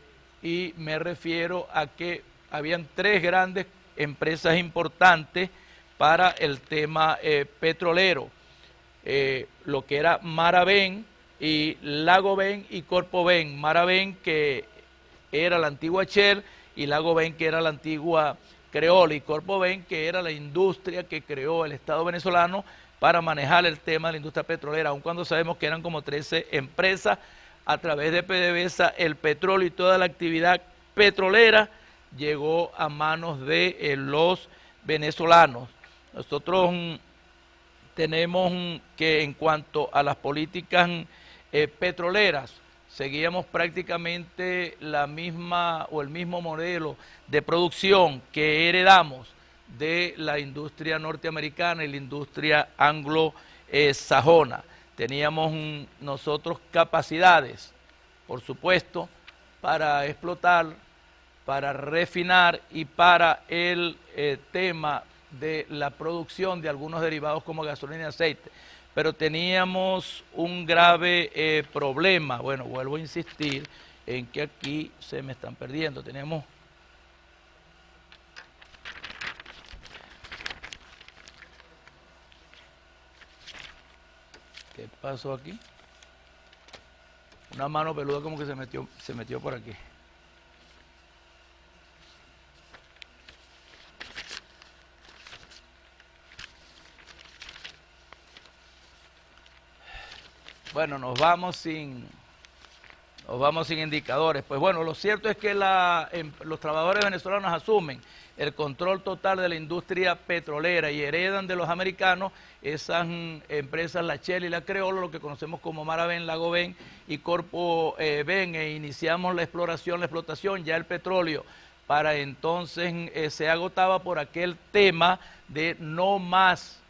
y me refiero a que habían 3 grandes empresas importantes para el tema petrolero. Lo que era Maraven y Lagoven y Corpoven. Maraven, que era la antigua Shell, y Lagoven, que era la antigua Creola, y Corpoven, que era la industria que creó el Estado venezolano para manejar el tema de la industria petrolera, aun cuando sabemos que eran como 13 empresas. A través de PDVSA, el petróleo y toda la actividad petrolera llegó a manos de los venezolanos. Nosotros tenemos que, en cuanto a las políticas petroleras, seguíamos prácticamente la misma o el mismo modelo de producción que heredamos de la industria norteamericana y la industria anglo-americana. Sajona. Teníamos nosotros capacidades, por supuesto, para explotar, para refinar y para el tema de la producción de algunos derivados como gasolina y aceite. Pero teníamos un grave problema. Bueno, vuelvo a insistir en que aquí se me están perdiendo. Tenemos ¿qué pasó aquí? Una mano peluda como que se metió por aquí. Bueno, nos vamos sin indicadores. Pues bueno, lo cierto es que los trabajadores venezolanos asumen el control total de la industria petrolera y heredan de los americanos esas empresas, la Shell y la Creolo, lo que conocemos como Maraven, Lago Ben y Corpo Ben, e iniciamos la explotación, ya el petróleo para entonces se agotaba por aquel tema de no más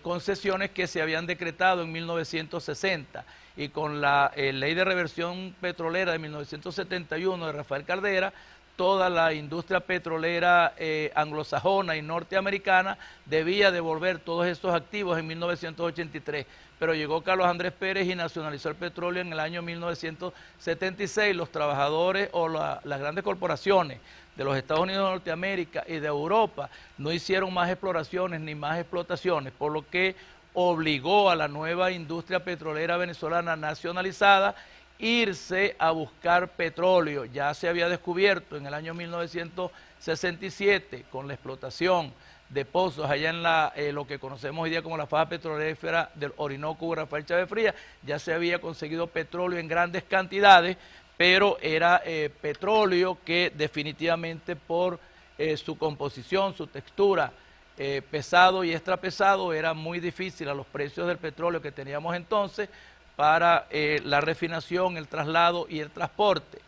concesiones que se habían decretado en 1960, y con la ley de reversión petrolera de 1971 de Rafael Caldera, toda la industria petrolera anglosajona y norteamericana debía devolver todos estos activos en 1983, pero llegó Carlos Andrés Pérez y nacionalizó el petróleo en el año 1976. Los trabajadores o las grandes corporaciones de los Estados Unidos de Norteamérica y de Europa no hicieron más exploraciones ni más explotaciones, por lo que obligó a la nueva industria petrolera venezolana nacionalizada irse a buscar petróleo. Ya se había descubierto en el año 1967 con la explotación de pozos allá en lo que conocemos hoy día como la faja petrolífera del Orinoco, Rafael Chávez Frías. Ya se había conseguido petróleo en grandes cantidades, pero era petróleo que definitivamente por su composición, su textura, pesado y extrapesado, era muy difícil a los precios del petróleo que teníamos entonces para la refinación, el traslado y el transporte.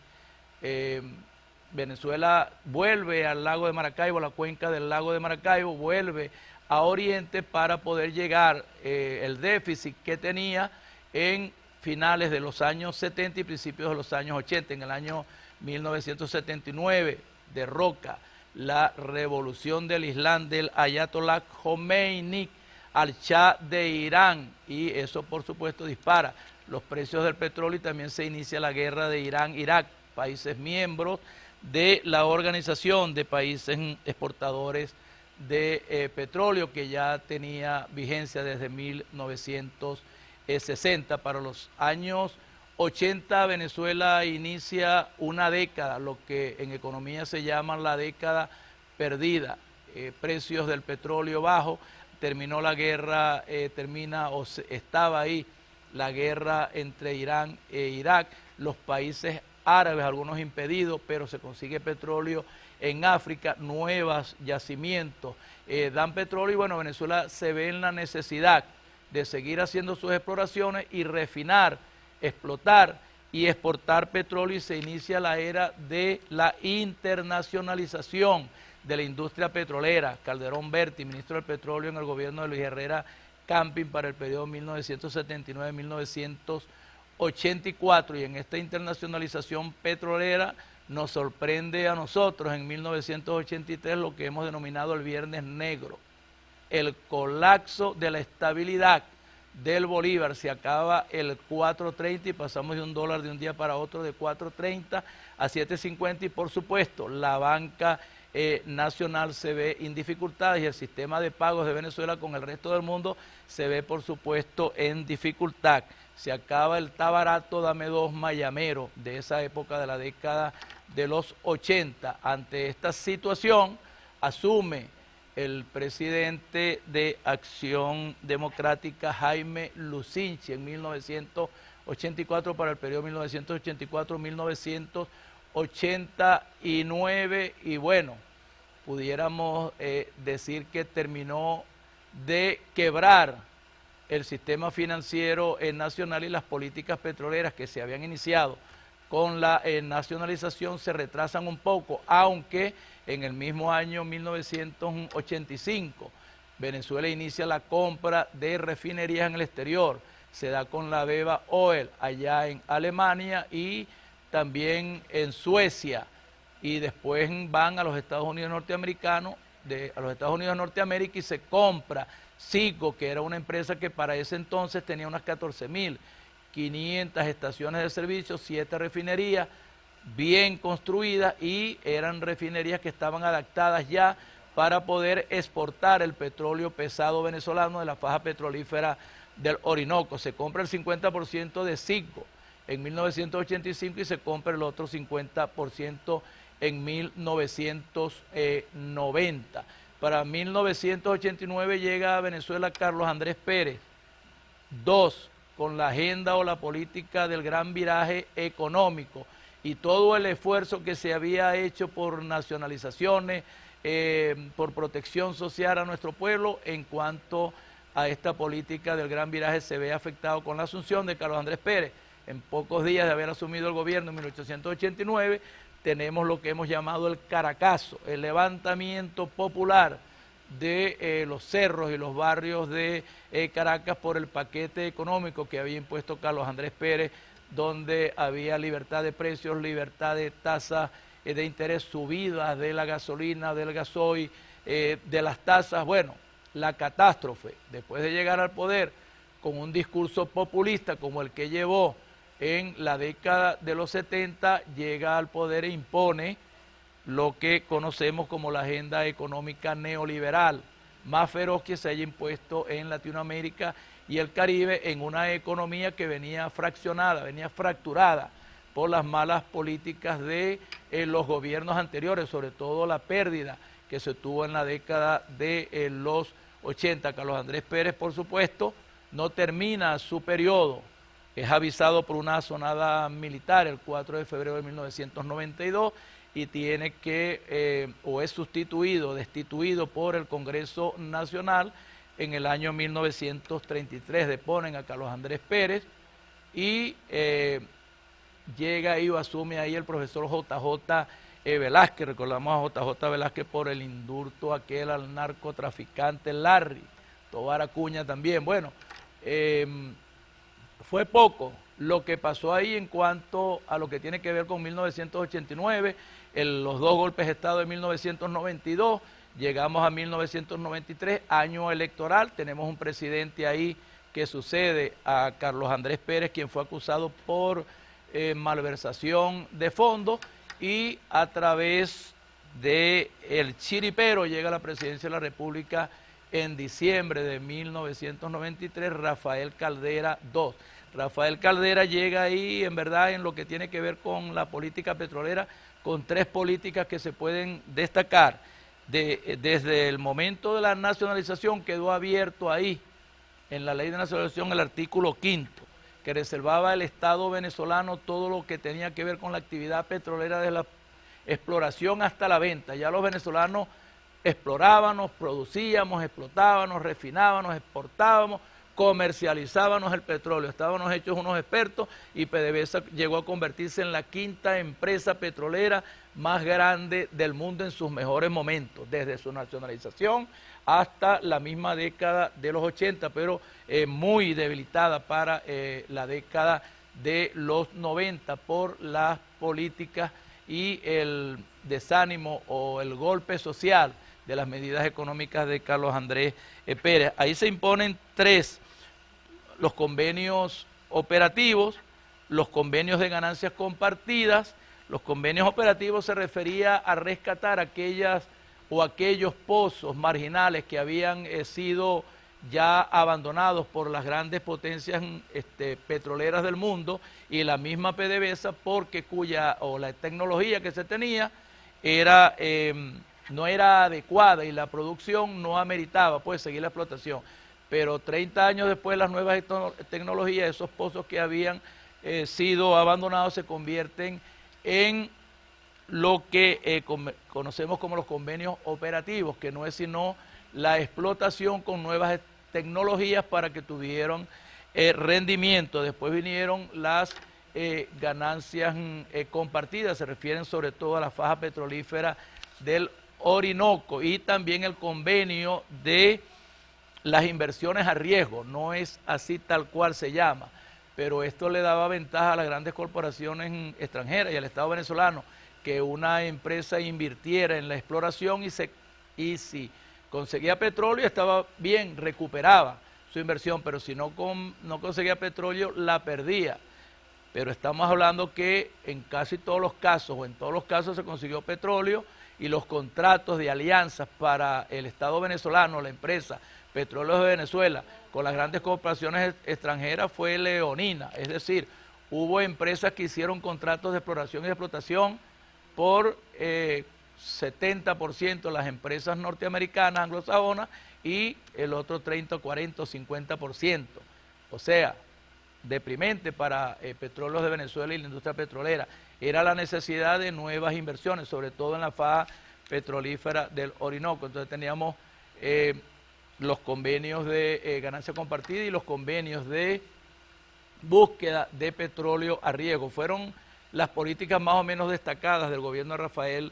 Venezuela vuelve al lago de Maracaibo, a la cuenca del lago de Maracaibo, vuelve a Oriente para poder llegar el déficit que tenía en finales de los años 70 y principios de los años 80. En el año 1979 derroca la revolución del Islam del Ayatollah Khomeini al Shah de Irán, y eso por supuesto dispara los precios del petróleo, y también se inicia la guerra de Irán-Irak, países miembros de la Organización de Países Exportadores de Petróleo, que ya tenía vigencia desde 1960. Para los años 80 Venezuela inicia una década, lo que en economía se llama la década perdida, precios del petróleo bajos. Terminó la guerra, estaba ahí la guerra entre Irán e Irak, los países árabes, algunos impedidos, pero se consigue petróleo en África, nuevos yacimientos dan petróleo, y bueno, Venezuela se ve en la necesidad de seguir haciendo sus exploraciones y refinar, explotar y exportar petróleo, y se inicia la era de la internacionalización de la industria petrolera. Calderón Berti, ministro del Petróleo en el gobierno de Luis Herrera Camping para el periodo 1979-1984, y en esta internacionalización petrolera nos sorprende a nosotros en 1983 lo que hemos denominado el Viernes Negro, el colapso de la estabilidad del bolívar. Se acaba el 4.30 y pasamos de $1 de un día para otro, de 4.30 a 7.50, y por supuesto la banca nacional se ve en dificultades, y el sistema de pagos de Venezuela con el resto del mundo se ve por supuesto en dificultad. Se acaba el tabarato dame dos mayamero de esa época de la década de los 80. Ante esta situación asume el presidente de Acción Democrática, Jaime Lucinchi, en 1984 para el periodo 1984-1989, y bueno, pudiéramos decir que terminó de quebrar el sistema financiero nacional, y las políticas petroleras que se habían iniciado con la nacionalización se retrasan un poco, aunque en el mismo año 1985 Venezuela inicia la compra de refinerías en el exterior. Se da con la Beva Oil allá en Alemania y también en Suecia. Y después van a los Estados Unidos norteamericanos, a los Estados Unidos de Norteamérica, y se compra Cico, que era una empresa que para ese entonces tenía unas 14.500 estaciones de servicio, 7 refinerías bien construidas, y eran refinerías que estaban adaptadas ya para poder exportar el petróleo pesado venezolano de la faja petrolífera del Orinoco. Se compra el 50% de Cico en 1985 y se compra el otro 50% en 1990. Para 1989 llega a Venezuela Carlos Andrés Pérez II, con la agenda o la política del gran viraje económico y todo el esfuerzo que se había hecho por nacionalizaciones, por protección social a nuestro pueblo. En cuanto a esta política del gran viraje, se ve afectado con la asunción de Carlos Andrés Pérez. En pocos días de haber asumido el gobierno en 1889, tenemos lo que hemos llamado el Caracazo, el levantamiento popular de los cerros y los barrios de Caracas por el paquete económico que había impuesto Carlos Andrés Pérez, donde había libertad de precios, libertad de tasas de interés, subidas de la gasolina, del gasoil, de las tasas. Bueno, la catástrofe. Después de llegar al poder con un discurso populista como el que llevó en la década de los 70, llega al poder e impone lo que conocemos como la agenda económica neoliberal, más feroz que se haya impuesto en Latinoamérica y el Caribe, en una economía que venía fraccionada, venía fracturada por las malas políticas de los gobiernos anteriores, sobre todo la pérdida que se tuvo en la década de los 80. Carlos Andrés Pérez, por supuesto, no termina su periodo, es avisado por una asonada militar el 4 de febrero de 1992 y tiene que, o es destituido por el Congreso Nacional en el año 1933. Deponen a Carlos Andrés Pérez y llega y asume ahí el profesor JJ Velázquez. Recordamos a JJ Velázquez por el indulto aquel al narcotraficante Larry, Tobar Acuña también. Bueno, fue poco lo que pasó ahí en cuanto a lo que tiene que ver con 1989, los dos golpes de Estado de 1992, llegamos a 1993, año electoral, tenemos un presidente ahí que sucede a Carlos Andrés Pérez, quien fue acusado por malversación de fondos, y a través de el chiripero llega a la presidencia de la República en diciembre de 1993, Rafael Caldera II. Rafael Caldera llega ahí, en verdad, en lo que tiene que ver con la política petrolera, con 3 políticas que se pueden destacar. Desde el momento de la nacionalización quedó abierto ahí, en la ley de nacionalización, el artículo 5º, que reservaba al Estado venezolano todo lo que tenía que ver con la actividad petrolera, de la exploración hasta la venta. Ya los venezolanos explorábamos, producíamos, explotábamos, refinábamos, exportábamos, comercializábamos el petróleo, estábamos hechos unos expertos, y PDVSA llegó a convertirse en la 5ª empresa petrolera más grande del mundo en sus mejores momentos, desde su nacionalización hasta la misma década de los 80, pero muy debilitada para la década de los 90 por las políticas y el desánimo o el golpe social de las medidas económicas de Carlos Andrés Pérez. Ahí se imponen 3, los convenios operativos, los convenios de ganancias compartidas. Los convenios operativos se refería a rescatar aquellas o aquellos pozos marginales que habían sido ya abandonados por las grandes potencias petroleras del mundo y la misma PDVSA, porque la tecnología que se tenía era no era adecuada y la producción no ameritaba pues seguir la explotación. Pero 30 años después, las nuevas tecnologías, esos pozos que habían sido abandonados se convierten en lo que conocemos como los convenios operativos, que no es sino la explotación con nuevas tecnologías para que tuvieran rendimiento. Después vinieron las ganancias compartidas, se refieren sobre todo a la faja petrolífera del Orinoco, y también el convenio de las inversiones a riesgo, no es así tal cual se llama, pero esto le daba ventaja a las grandes corporaciones extranjeras y al Estado venezolano, que una empresa invirtiera en la exploración y si conseguía petróleo estaba bien, recuperaba su inversión, pero si no conseguía petróleo la perdía. Pero estamos hablando que en casi todos los casos, o en todos los casos se consiguió petróleo, y los contratos de alianzas para el Estado venezolano, la empresa Petróleos de Venezuela, con las grandes corporaciones extranjeras fue leonina, es decir, hubo empresas que hicieron contratos de exploración y explotación por 70% las empresas norteamericanas, anglosajonas, y el otro 30, 40 o 50%. O sea, deprimente para Petróleos de Venezuela y la industria petrolera. Era la necesidad de nuevas inversiones, sobre todo en la faja petrolífera del Orinoco. Entonces teníamos los convenios de ganancia compartida y los convenios de búsqueda de petróleo a riesgo. Fueron las políticas más o menos destacadas del gobierno de Rafael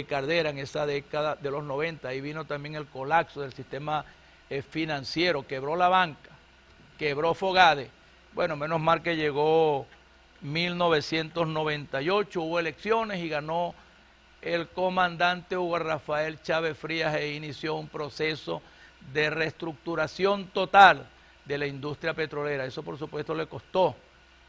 Caldera en esa década de los 90. Ahí vino también el colapso del sistema financiero, quebró la banca, quebró Fogade. Bueno, menos mal que llegó 1998, hubo elecciones y ganó el comandante Hugo Rafael Chávez Frías e inició un proceso de reestructuración total de la industria petrolera. Eso por supuesto le costó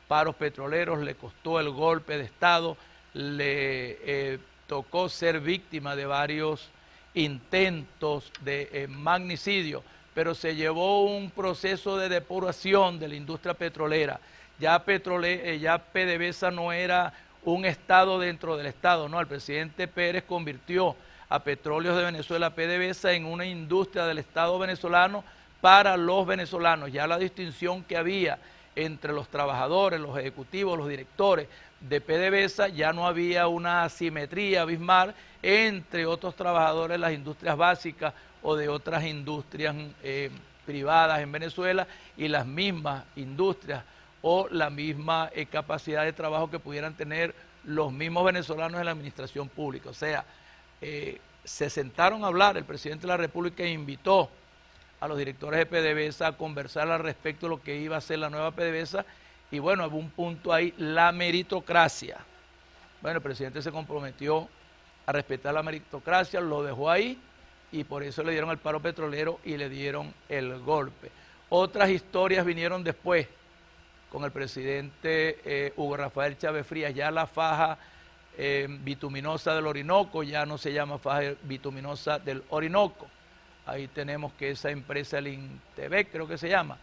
paros petroleros, le costó el golpe de Estado, le tocó ser víctima de varios intentos de magnicidio, pero se llevó un proceso de depuración de la industria petrolera. Ya PDVSA no era un Estado dentro del Estado, no, el presidente Pérez convirtió a Petróleos de Venezuela, PDVSA, en una industria del Estado venezolano para los venezolanos. Ya la distinción que había entre los trabajadores, los ejecutivos, los directores de PDVSA, ya no había una asimetría abismal entre otros trabajadores de las industrias básicas o de otras industrias privadas en Venezuela y las mismas industrias o la misma capacidad de trabajo que pudieran tener los mismos venezolanos en la administración pública. O sea, se sentaron a hablar, el presidente de la República invitó a los directores de PDVSA a conversar al respecto de lo que iba a ser la nueva PDVSA, y bueno, hubo un punto ahí, la meritocracia. Bueno, el presidente se comprometió a respetar la meritocracia, lo dejó ahí, y por eso le dieron el paro petrolero y le dieron el golpe. Otras historias vinieron después, con el presidente Hugo Rafael Chávez Frías. Ya la faja bituminosa del Orinoco ya no se llama faja bituminosa del Orinoco. Ahí tenemos que esa empresa, el Intevec creo que se llama,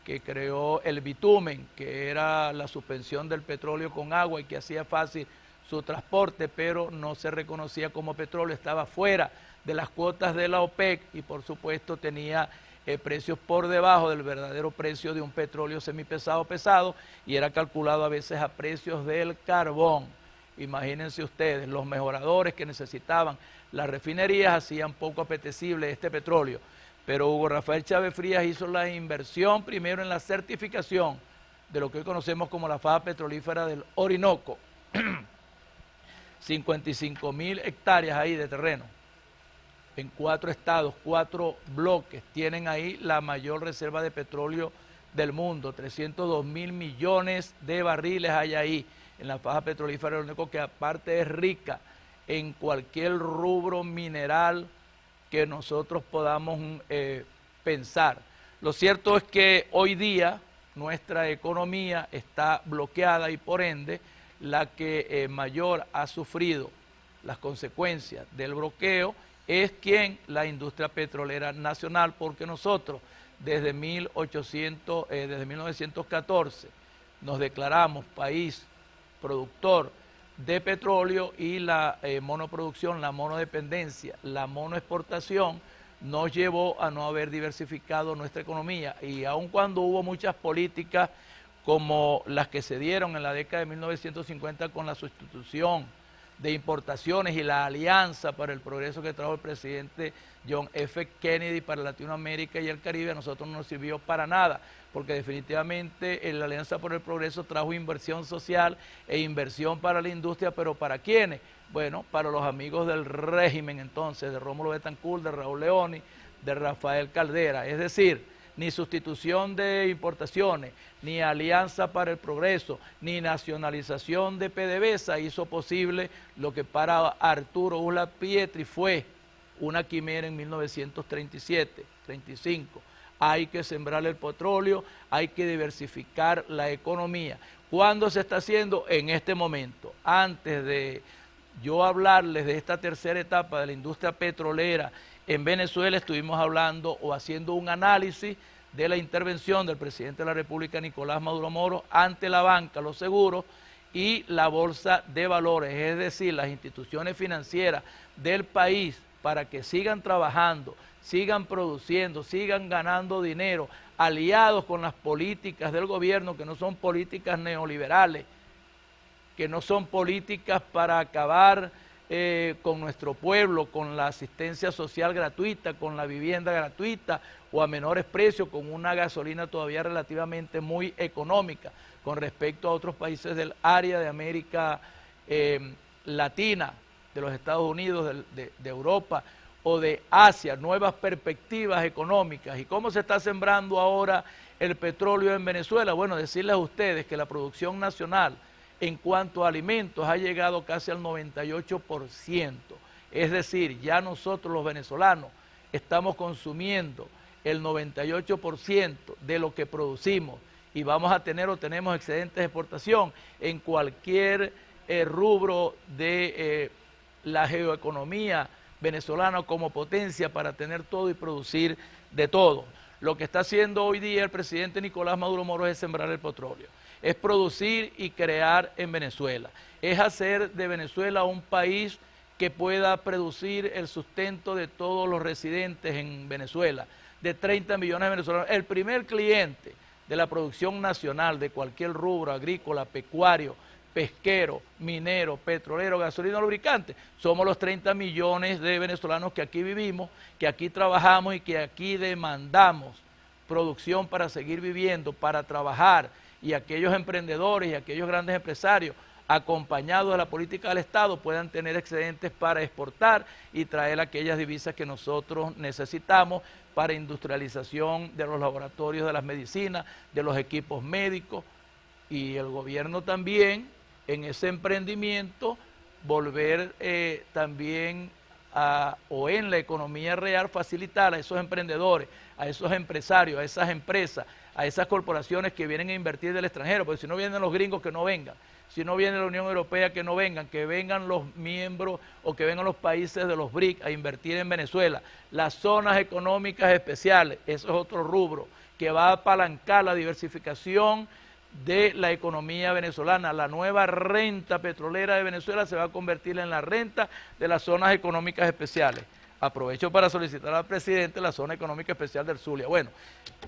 que creó el bitumen, que era la suspensión del petróleo con agua y que hacía fácil su transporte, pero no se reconocía como petróleo, estaba fuera de las cuotas de la OPEC y por supuesto tenía precios por debajo del verdadero precio de un petróleo semipesado pesado y era calculado a veces a precios del carbón. Imagínense ustedes, los mejoradores que necesitaban las refinerías hacían poco apetecible este petróleo, pero Hugo Rafael Chávez Frías hizo la inversión primero en la certificación de lo que hoy conocemos como la faja petrolífera del Orinoco, 55.000 hectáreas ahí de terreno, en 4 estados, 4 bloques, tienen ahí la mayor reserva de petróleo del mundo, 302.000 millones de barriles hay ahí en la faja petrolífera del Orinoco, que aparte es rica en cualquier rubro mineral que nosotros podamos pensar. Lo cierto es que hoy día nuestra economía está bloqueada y por ende la que mayor ha sufrido las consecuencias del bloqueo es la industria petrolera nacional, porque nosotros desde 1914 nos declaramos país productor de petróleo y la monoproducción, la monodependencia, la monoexportación nos llevó a no haber diversificado nuestra economía, y aun cuando hubo muchas políticas como las que se dieron en la década de 1950 con la sustitución de importaciones y la alianza para el progreso que trajo el presidente John F. Kennedy para Latinoamérica y el Caribe, a nosotros no nos sirvió para nada, porque definitivamente la Alianza por el Progreso trajo inversión social e inversión para la industria, pero ¿para quiénes? Bueno, para los amigos del régimen entonces, de Rómulo Betancourt, de Raúl Leoni, de Rafael Caldera, es decir, ni sustitución de importaciones, ni alianza para el progreso, ni nacionalización de PDVSA hizo posible lo que para Arturo Uslar Pietri fue una quimera en 1937, 35. Hay que sembrar el petróleo, hay que diversificar la economía. ¿Cuándo se está haciendo? En este momento. Antes de yo hablarles de esta tercera etapa de la industria petrolera en Venezuela, estuvimos hablando o haciendo un análisis de la intervención del presidente de la República, Nicolás Maduro Moro, ante la banca, los seguros y la bolsa de valores, es decir, las instituciones financieras del país, para que sigan trabajando, sigan produciendo, sigan ganando dinero, aliados con las políticas del gobierno, que no son políticas neoliberales, que no son políticas para acabar con nuestro pueblo, con la asistencia social gratuita, con la vivienda gratuita o a menores precios, con una gasolina todavía relativamente muy económica con respecto a otros países del área de América Latina, de los Estados Unidos, de Europa o de Asia, nuevas perspectivas económicas. ¿Y cómo se está sembrando ahora el petróleo en Venezuela? Bueno, decirles a ustedes que la producción nacional en cuanto a alimentos ha llegado casi al 98%, es decir, ya nosotros los venezolanos estamos consumiendo el 98% de lo que producimos y vamos a tener o tenemos excedentes de exportación en cualquier rubro de la geoeconomía venezolana como potencia para tener todo y producir de todo. Lo que está haciendo hoy día el presidente Nicolás Maduro Moro es sembrar el petróleo, es producir y crear en Venezuela, es hacer de Venezuela un país que pueda producir el sustento de todos los residentes en Venezuela, de 30 millones de venezolanos. El primer cliente de la producción nacional de cualquier rubro agrícola, pecuario, pesquero, minero, petrolero, gasolina, lubricante, somos los 30 millones de venezolanos que aquí vivimos, que aquí trabajamos y que aquí demandamos producción para seguir viviendo, para trabajar, y aquellos emprendedores y aquellos grandes empresarios acompañados de la política del Estado puedan tener excedentes para exportar y traer aquellas divisas que nosotros necesitamos para industrialización de los laboratorios de las medicinas, de los equipos médicos, y el gobierno también en ese emprendimiento volver también o en la economía real facilitar a esos emprendedores, a esos empresarios, a esas empresas, a esas corporaciones que vienen a invertir del extranjero, porque si no vienen los gringos que no vengan, si no viene la Unión Europea que no vengan, que vengan los miembros o que vengan los países de los BRIC a invertir en Venezuela. Las zonas económicas especiales, eso es otro rubro que va a apalancar la diversificación de la economía venezolana. La nueva renta petrolera de Venezuela se va a convertir en la renta de las zonas económicas especiales. Aprovecho para solicitar al presidente la zona económica especial del Zulia. Bueno,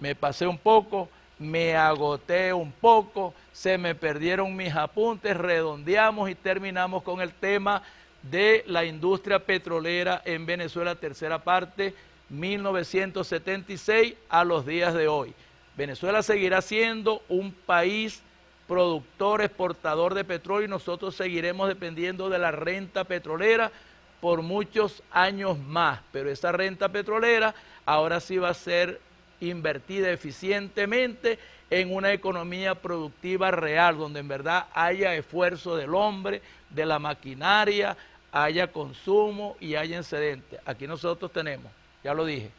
me pasé un poco, me agoté un poco, se me perdieron mis apuntes, redondeamos y terminamos con el tema de la industria petrolera en Venezuela, tercera parte, 1976 a los días de hoy. Venezuela seguirá siendo un país productor, exportador de petróleo y nosotros seguiremos dependiendo de la renta petrolera por muchos años más, pero esa renta petrolera ahora sí va a ser invertida eficientemente en una economía productiva real, donde en verdad haya esfuerzo del hombre, de la maquinaria, haya consumo y haya excedente. Aquí nosotros tenemos, ya lo dije,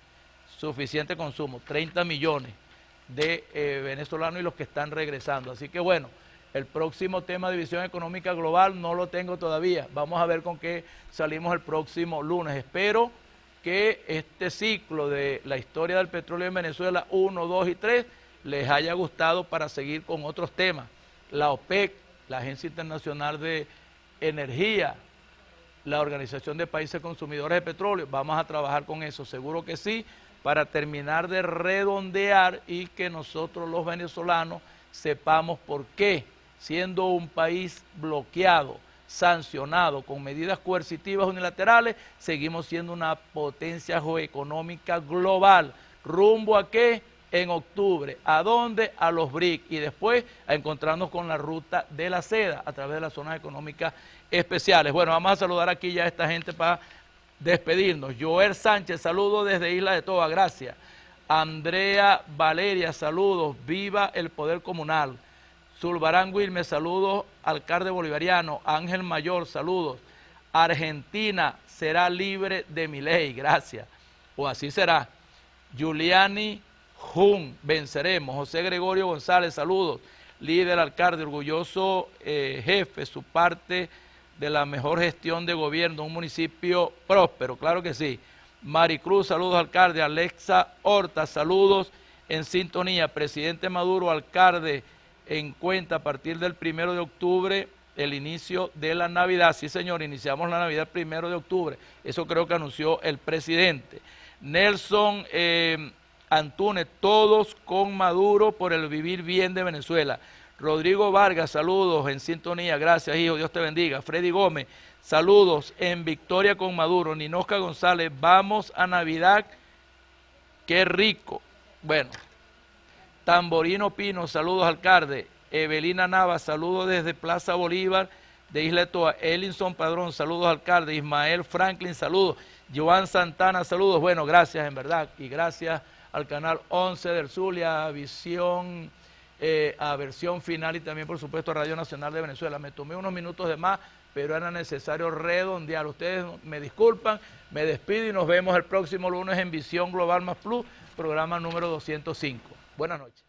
suficiente consumo, 30 millones de venezolanos y los que están regresando. Así que bueno, el próximo tema de visión económica global no lo tengo todavía. Vamos a ver con qué salimos el próximo lunes. Espero que este ciclo de la historia del petróleo en Venezuela 1, 2 y 3 les haya gustado para seguir con otros temas. La OPEC, la Agencia Internacional de Energía, la Organización de Países Consumidores de Petróleo, vamos a trabajar con eso, seguro que sí, para terminar de redondear y que nosotros los venezolanos sepamos por qué, siendo un país bloqueado, sancionado con medidas coercitivas unilaterales, seguimos siendo una potencia geoeconómica global. ¿Rumbo a qué? En octubre. ¿A dónde? A los BRIC. Y después a encontrarnos con la ruta de la seda a través de las zonas económicas especiales. Bueno, vamos a saludar aquí ya a esta gente para despedirnos. Joel Sánchez, saludos desde Isla de Toba, gracias. Andrea Valeria, saludos, viva el poder comunal. Zulbarán Wilmes, saludos, alcalde bolivariano. Ángel Mayor, saludos. Argentina será libre de Milei, gracias. O así será. Giuliani Jun, venceremos. José Gregorio González, saludos. Líder alcalde, orgulloso jefe, su parte de la mejor gestión de gobierno, un municipio próspero, claro que sí. Maricruz, saludos alcalde. Alexa Horta, saludos en sintonía. Presidente Maduro, alcalde, en cuenta a partir del 1 de octubre el inicio de la Navidad. Sí, señor, iniciamos la Navidad el 1 de octubre. Eso creo que anunció el presidente. Nelson Antunes, todos con Maduro por el vivir bien de Venezuela. Rodrigo Vargas, saludos en sintonía, gracias hijo, Dios te bendiga. Freddy Gómez, saludos en victoria con Maduro. Ninosca González, vamos a Navidad, qué rico. Bueno, Tamborino Pino, saludos alcalde. Evelina Nava, saludos desde Plaza Bolívar de Isla de Toa. Elinson Padrón, saludos alcalde. Ismael Franklin, saludos. Joan Santana, saludos. Bueno, gracias en verdad y gracias al canal 11 del Zulia, Visión, a Versión Final y también por supuesto a Radio Nacional de Venezuela. Me tomé unos minutos de más, pero era necesario redondear. Ustedes me disculpan, me despido y nos vemos el próximo lunes en Visión Global Más Plus, programa número 205. Buenas noches.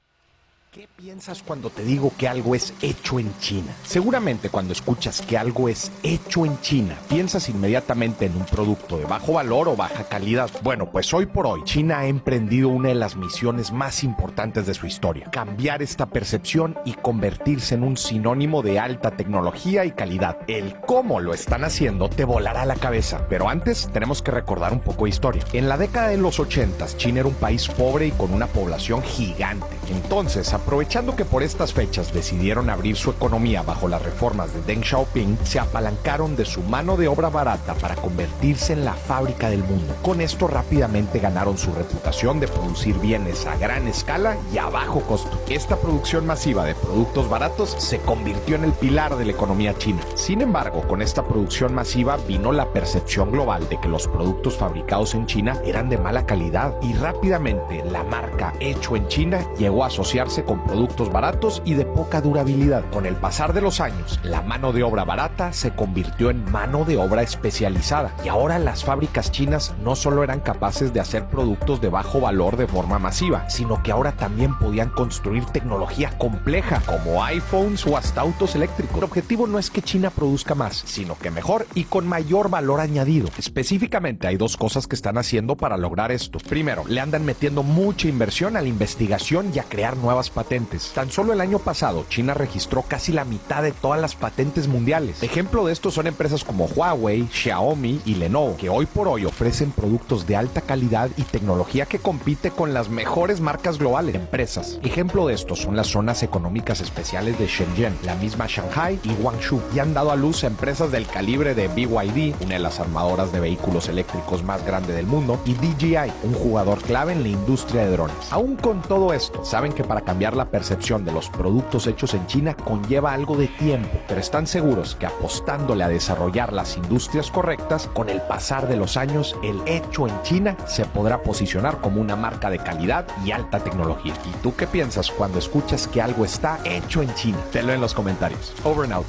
¿Qué piensas cuando te digo que algo es hecho en China? Seguramente cuando escuchas que algo es hecho en China, piensas inmediatamente en un producto de bajo valor o baja calidad. Bueno, pues hoy por hoy, China ha emprendido una de las misiones más importantes de su historia: cambiar esta percepción y convertirse en un sinónimo de alta tecnología y calidad. El cómo lo están haciendo te volará la cabeza, pero antes tenemos que recordar un poco de historia. En la década de los 80, China era un país pobre y con una población gigante. Entonces, aprovechando que por estas fechas decidieron abrir su economía bajo las reformas de Deng Xiaoping, se apalancaron de su mano de obra barata para convertirse en la fábrica del mundo. Con esto rápidamente ganaron su reputación de producir bienes a gran escala y a bajo costo. Esta producción masiva de productos baratos se convirtió en el pilar de la economía china. Sin embargo, con esta producción masiva vino la percepción global de que los productos fabricados en China eran de mala calidad y rápidamente la marca hecho en China llegó a asociarse con productos baratos y de poca durabilidad. Con el pasar de los años, la mano de obra barata se convirtió en mano de obra especializada y ahora las fábricas chinas no solo eran capaces de hacer productos de bajo valor de forma masiva, sino que ahora también podían construir tecnología compleja como iPhones o hasta autos eléctricos. El objetivo no es que China produzca más, sino que mejor y con mayor valor añadido. Específicamente hay dos cosas que están haciendo para lograr esto. Primero, le andan metiendo mucha inversión a la investigación y a crear nuevas patentes. Tan solo el año pasado, China registró casi la mitad de todas las patentes mundiales. Ejemplo de esto son empresas como Huawei, Xiaomi y Lenovo, que hoy por hoy ofrecen productos de alta calidad y tecnología que compite con las mejores marcas globales de empresas. Ejemplo de esto son las zonas económicas especiales de Shenzhen, la misma Shanghai y Guangzhou, y han dado a luz a empresas del calibre de BYD, una de las armadoras de vehículos eléctricos más grande del mundo, y DJI, un jugador clave en la industria de drones. Aún con todo esto, saben que para cambiar la percepción de los productos hechos en China conlleva algo de tiempo, pero están seguros que apostándole a desarrollar las industrias correctas, con el pasar de los años, el hecho en China se podrá posicionar como una marca de calidad y alta tecnología. ¿Y tú qué piensas cuando escuchas que algo está hecho en China? Tenlo en los comentarios. Over and out.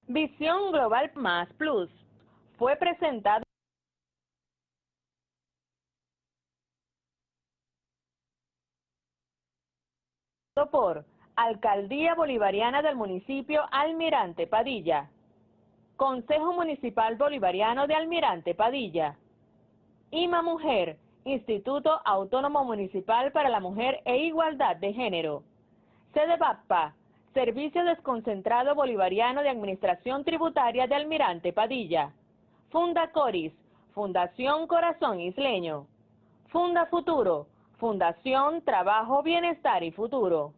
Visión Global Más Plus fue presentado por Alcaldía Bolivariana del Municipio Almirante Padilla, Consejo Municipal Bolivariano de Almirante Padilla, IMA Mujer, Instituto Autónomo Municipal para la Mujer e Igualdad de Género, SEDEBAPPA, Servicio Desconcentrado Bolivariano de Administración Tributaria de Almirante Padilla, Funda Coris, Fundación Corazón Isleño, Funda Futuro, Fundación Trabajo, Bienestar y Futuro.